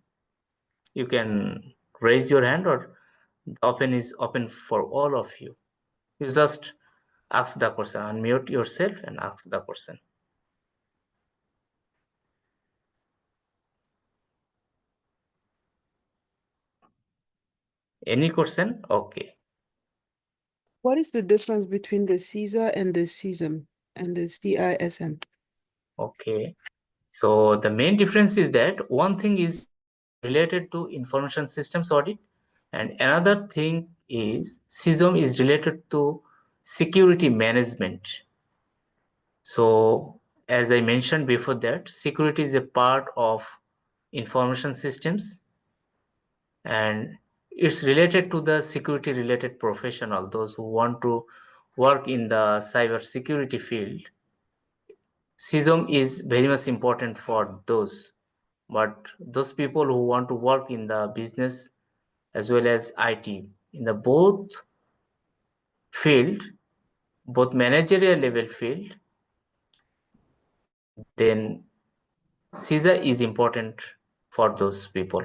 you can raise your hand, or the open is open for all of you. You just ask the question, unmute yourself and ask the question. Any question? Okay. What is the difference between the CISA and the CISM and the CISM? Okay. So the main difference is that one thing is related to information systems audit, and another thing is CISM is related to security management. So as I mentioned before, that security is a part of information systems, and it's related to the security related professional, those who want to work in the cyber security field. CISM is very much important for those, but those people who want to work in the business as well as IT, in the both field, both managerial level field, then CISA is important for those people.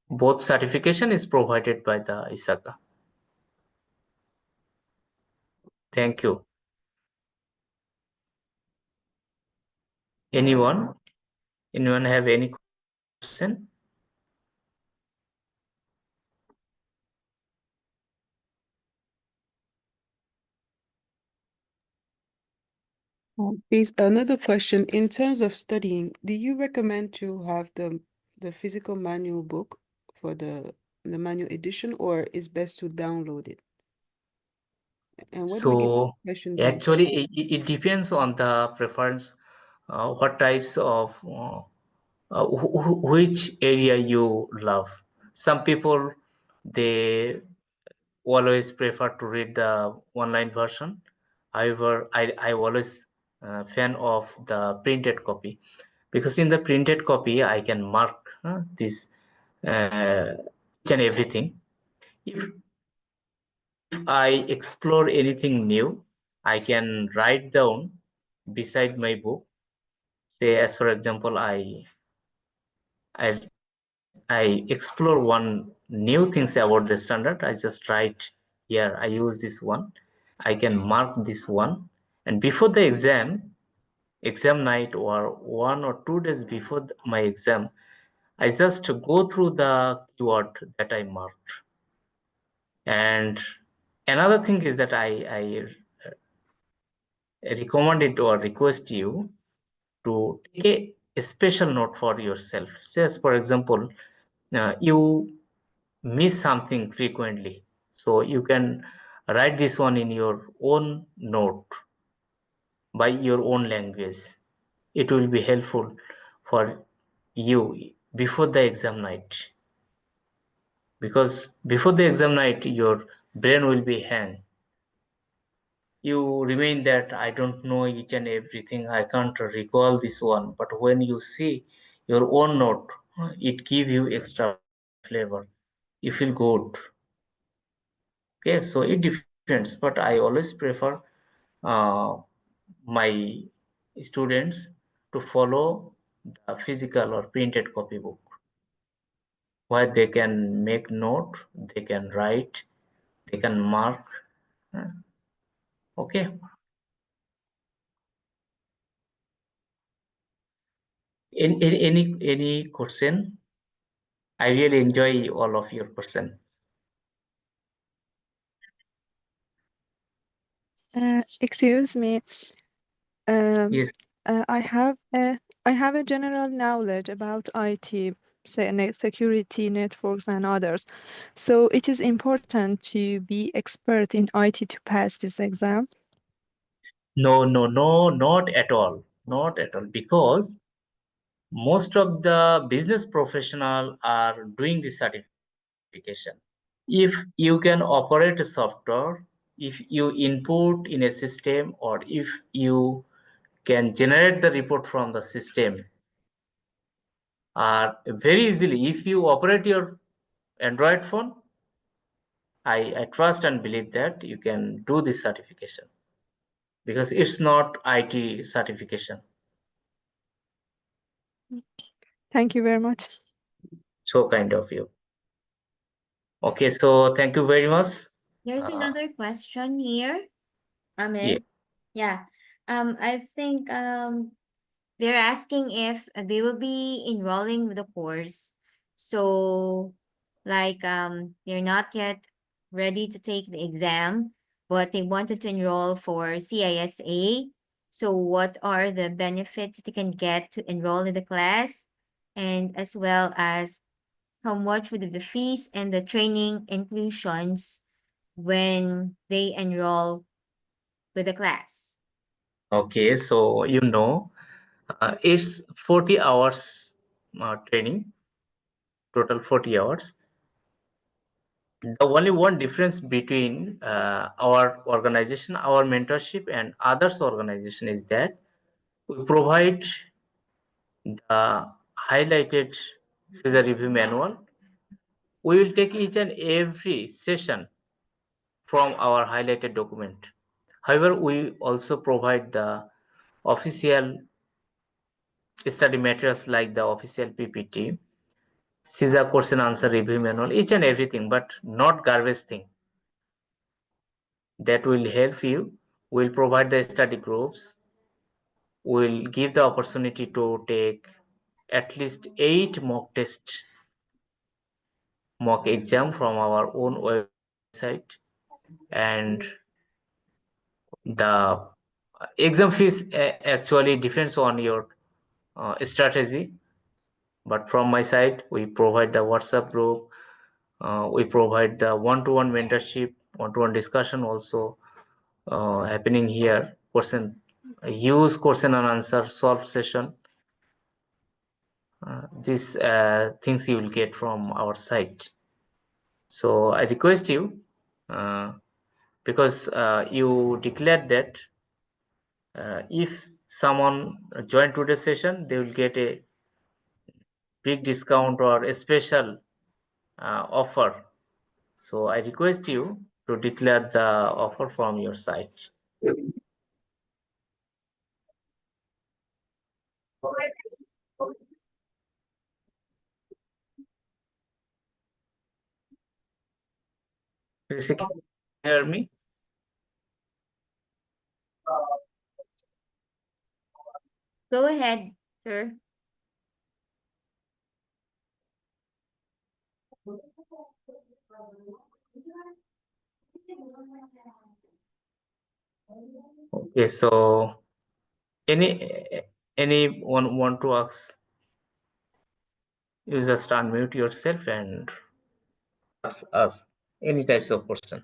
Both certification is provided by the ISACA. Thank you. Anyone? Anyone have any question? Please, another question. In terms of studying, do you recommend to have the physical manual book for the manual edition, or is best to download it? And where do we get So this question based? actually it depends on the preference, what types of which area you love. Some people, they always prefer to read the online version. However, I always fan of the printed copy, because in the printed copy I can mark this each and everything. If I explore anything new, I can write down beside my book. Say, as for example, I I explore one new things about the standard. I just write here. I use this one. I can mark this one, and before the exam night or 1 or 2 days before my exam, I just go through the keyword that I marked. And another thing is that I recommend it or request you to take a special note for yourself. Say, as for example, you miss something frequently, so you can write this one in your own note by your own language. It will be helpful for you before the exam night, because before the exam night your brain will be hang. You remain that I don't know each and everything, I can't recall this one. But when you see your own note, it give you extra flavor, you feel good. Okay, so it depends, but I always prefer uh, my students to follow the physical or printed copybook, where they can make note, they can write, they can mark. uh, Okay. Any question? I really enjoy all of your question. Excuse me. Yes. I have a general knowledge about IT, security, networks, and others. So it is important to be expert in IT to pass this exam. No, not at all. Not at all. Because most of the business professional are doing this certification. If you can operate a software, if you input in a system, or if you can generate the report from the system, very easily, if you operate your Android phone, I trust and believe that you can do this certification, because it's not IT certification. Thank you very much. So kind of you. Okay, so thank you very much. There's Uh, another question here, yeah. Ahmed. Yeah. I think they're asking if they will be enrolling with the course. So like they're not yet ready to take the exam, but they wanted to enroll for CISA. So what are the benefits they can get to enroll in the class? And as well as how much would be the fees and the training inclusions when they enroll with the class? Okay, so it's 40 hours training, total 40 hours. The only one difference between our organization, our mentorship, and others organization is that we provide the highlighted user review manual. We will take each and every session from our highlighted document. However, we also provide the official study materials like the official PPT, CISA question answer review manual, each and everything, but not garbage thing. That will help you. We'll provide the study groups. We'll give the opportunity to take at least 8 mock exam from our own website, and the exam fees actually depends on your strategy. But from my side, we provide the WhatsApp group, we provide the one-to-one mentorship, one-to-one discussion also happening here. Use question and answer solve session. These things you will get from our site. So I request you, because you declared that if someone join today's session, they will get a big discount or a special offer. So I request you to declare the offer from your site. Basically, can you hear me? Go ahead, sir. Okay, so any anyone want to ask? You just unmute yourself and ask any types of question.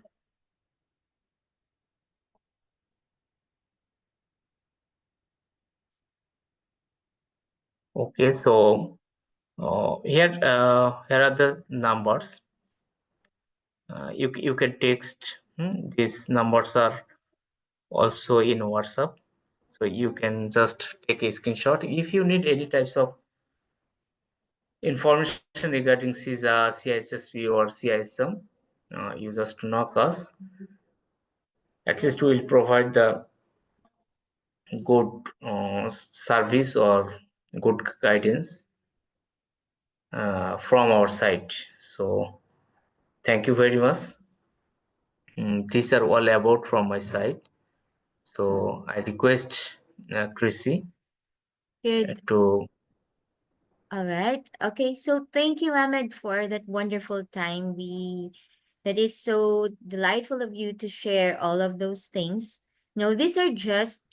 Okay, so here are the numbers. You can text. These numbers are also in WhatsApp, so you can just take a screenshot. If you need any types of information regarding CISA, CISSP, or CISM, you just knock us. At least we will provide the good service or good guidance from our side. So thank you very much. These are all about from my side. So I request Chrissy Good. to All right. Okay. So thank you, Ahmed, for that wonderful time. That is so delightful of you to share all of those things. No, these are just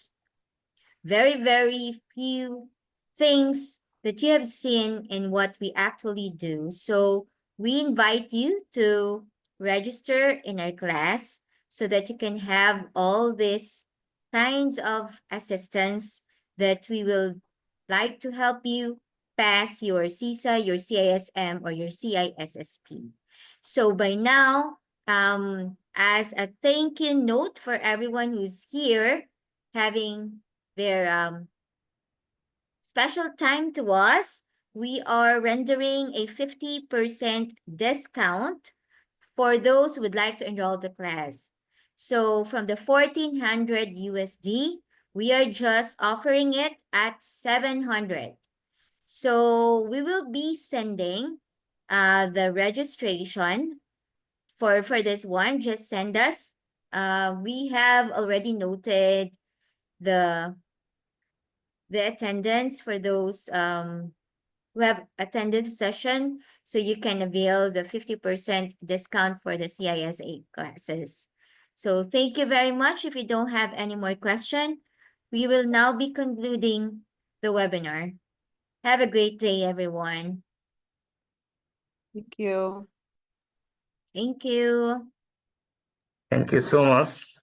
very, very few things that you have seen in what we actually do. So we invite you to register in our class so that you can have all these kinds of assistance that we will like to help you pass your CISA, your CISM, or your CISSP. So by now, as a thank you note for everyone who's here having their special time to us, we are rendering a 50% discount for those who would like to enroll the class. So from the 1400 USD, we are just offering it at 700. So we will be sending the registration for this one. Just send us. We have already noted the attendance for those who have attended the session, so you can avail the 50% discount for the CISA classes. So thank you very much. If you don't have any more question, we will now be concluding the webinar. Have a great day, everyone. Thank you. Thank you. Thank you so much.